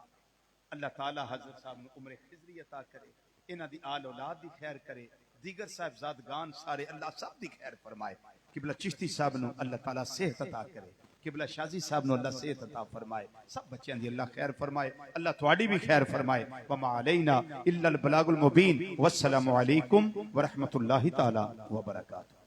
اللہ تعالیٰ حضرت صاحب نے عمر خضری عطا کرے، انہاں دی آل اولاد دی خیر کرے، دیگر صاحبزادگان سارے اللہ صاحب دی خیر فرمائے، قبلہ چشتی صاحب نو اللہ تعالیٰ صحت عطا کرے، قبلہ شازی صاحب نو اللہ صحت عطا فرمائے، سب بچیاں دی اللہ خیر فرمائے، اللہ تواڈی بھی خیر فرمائے۔ وما علینا الا البلاغ المبین، والسلام علیکم ورحمۃ اللہ تعالی وبرکاتہ۔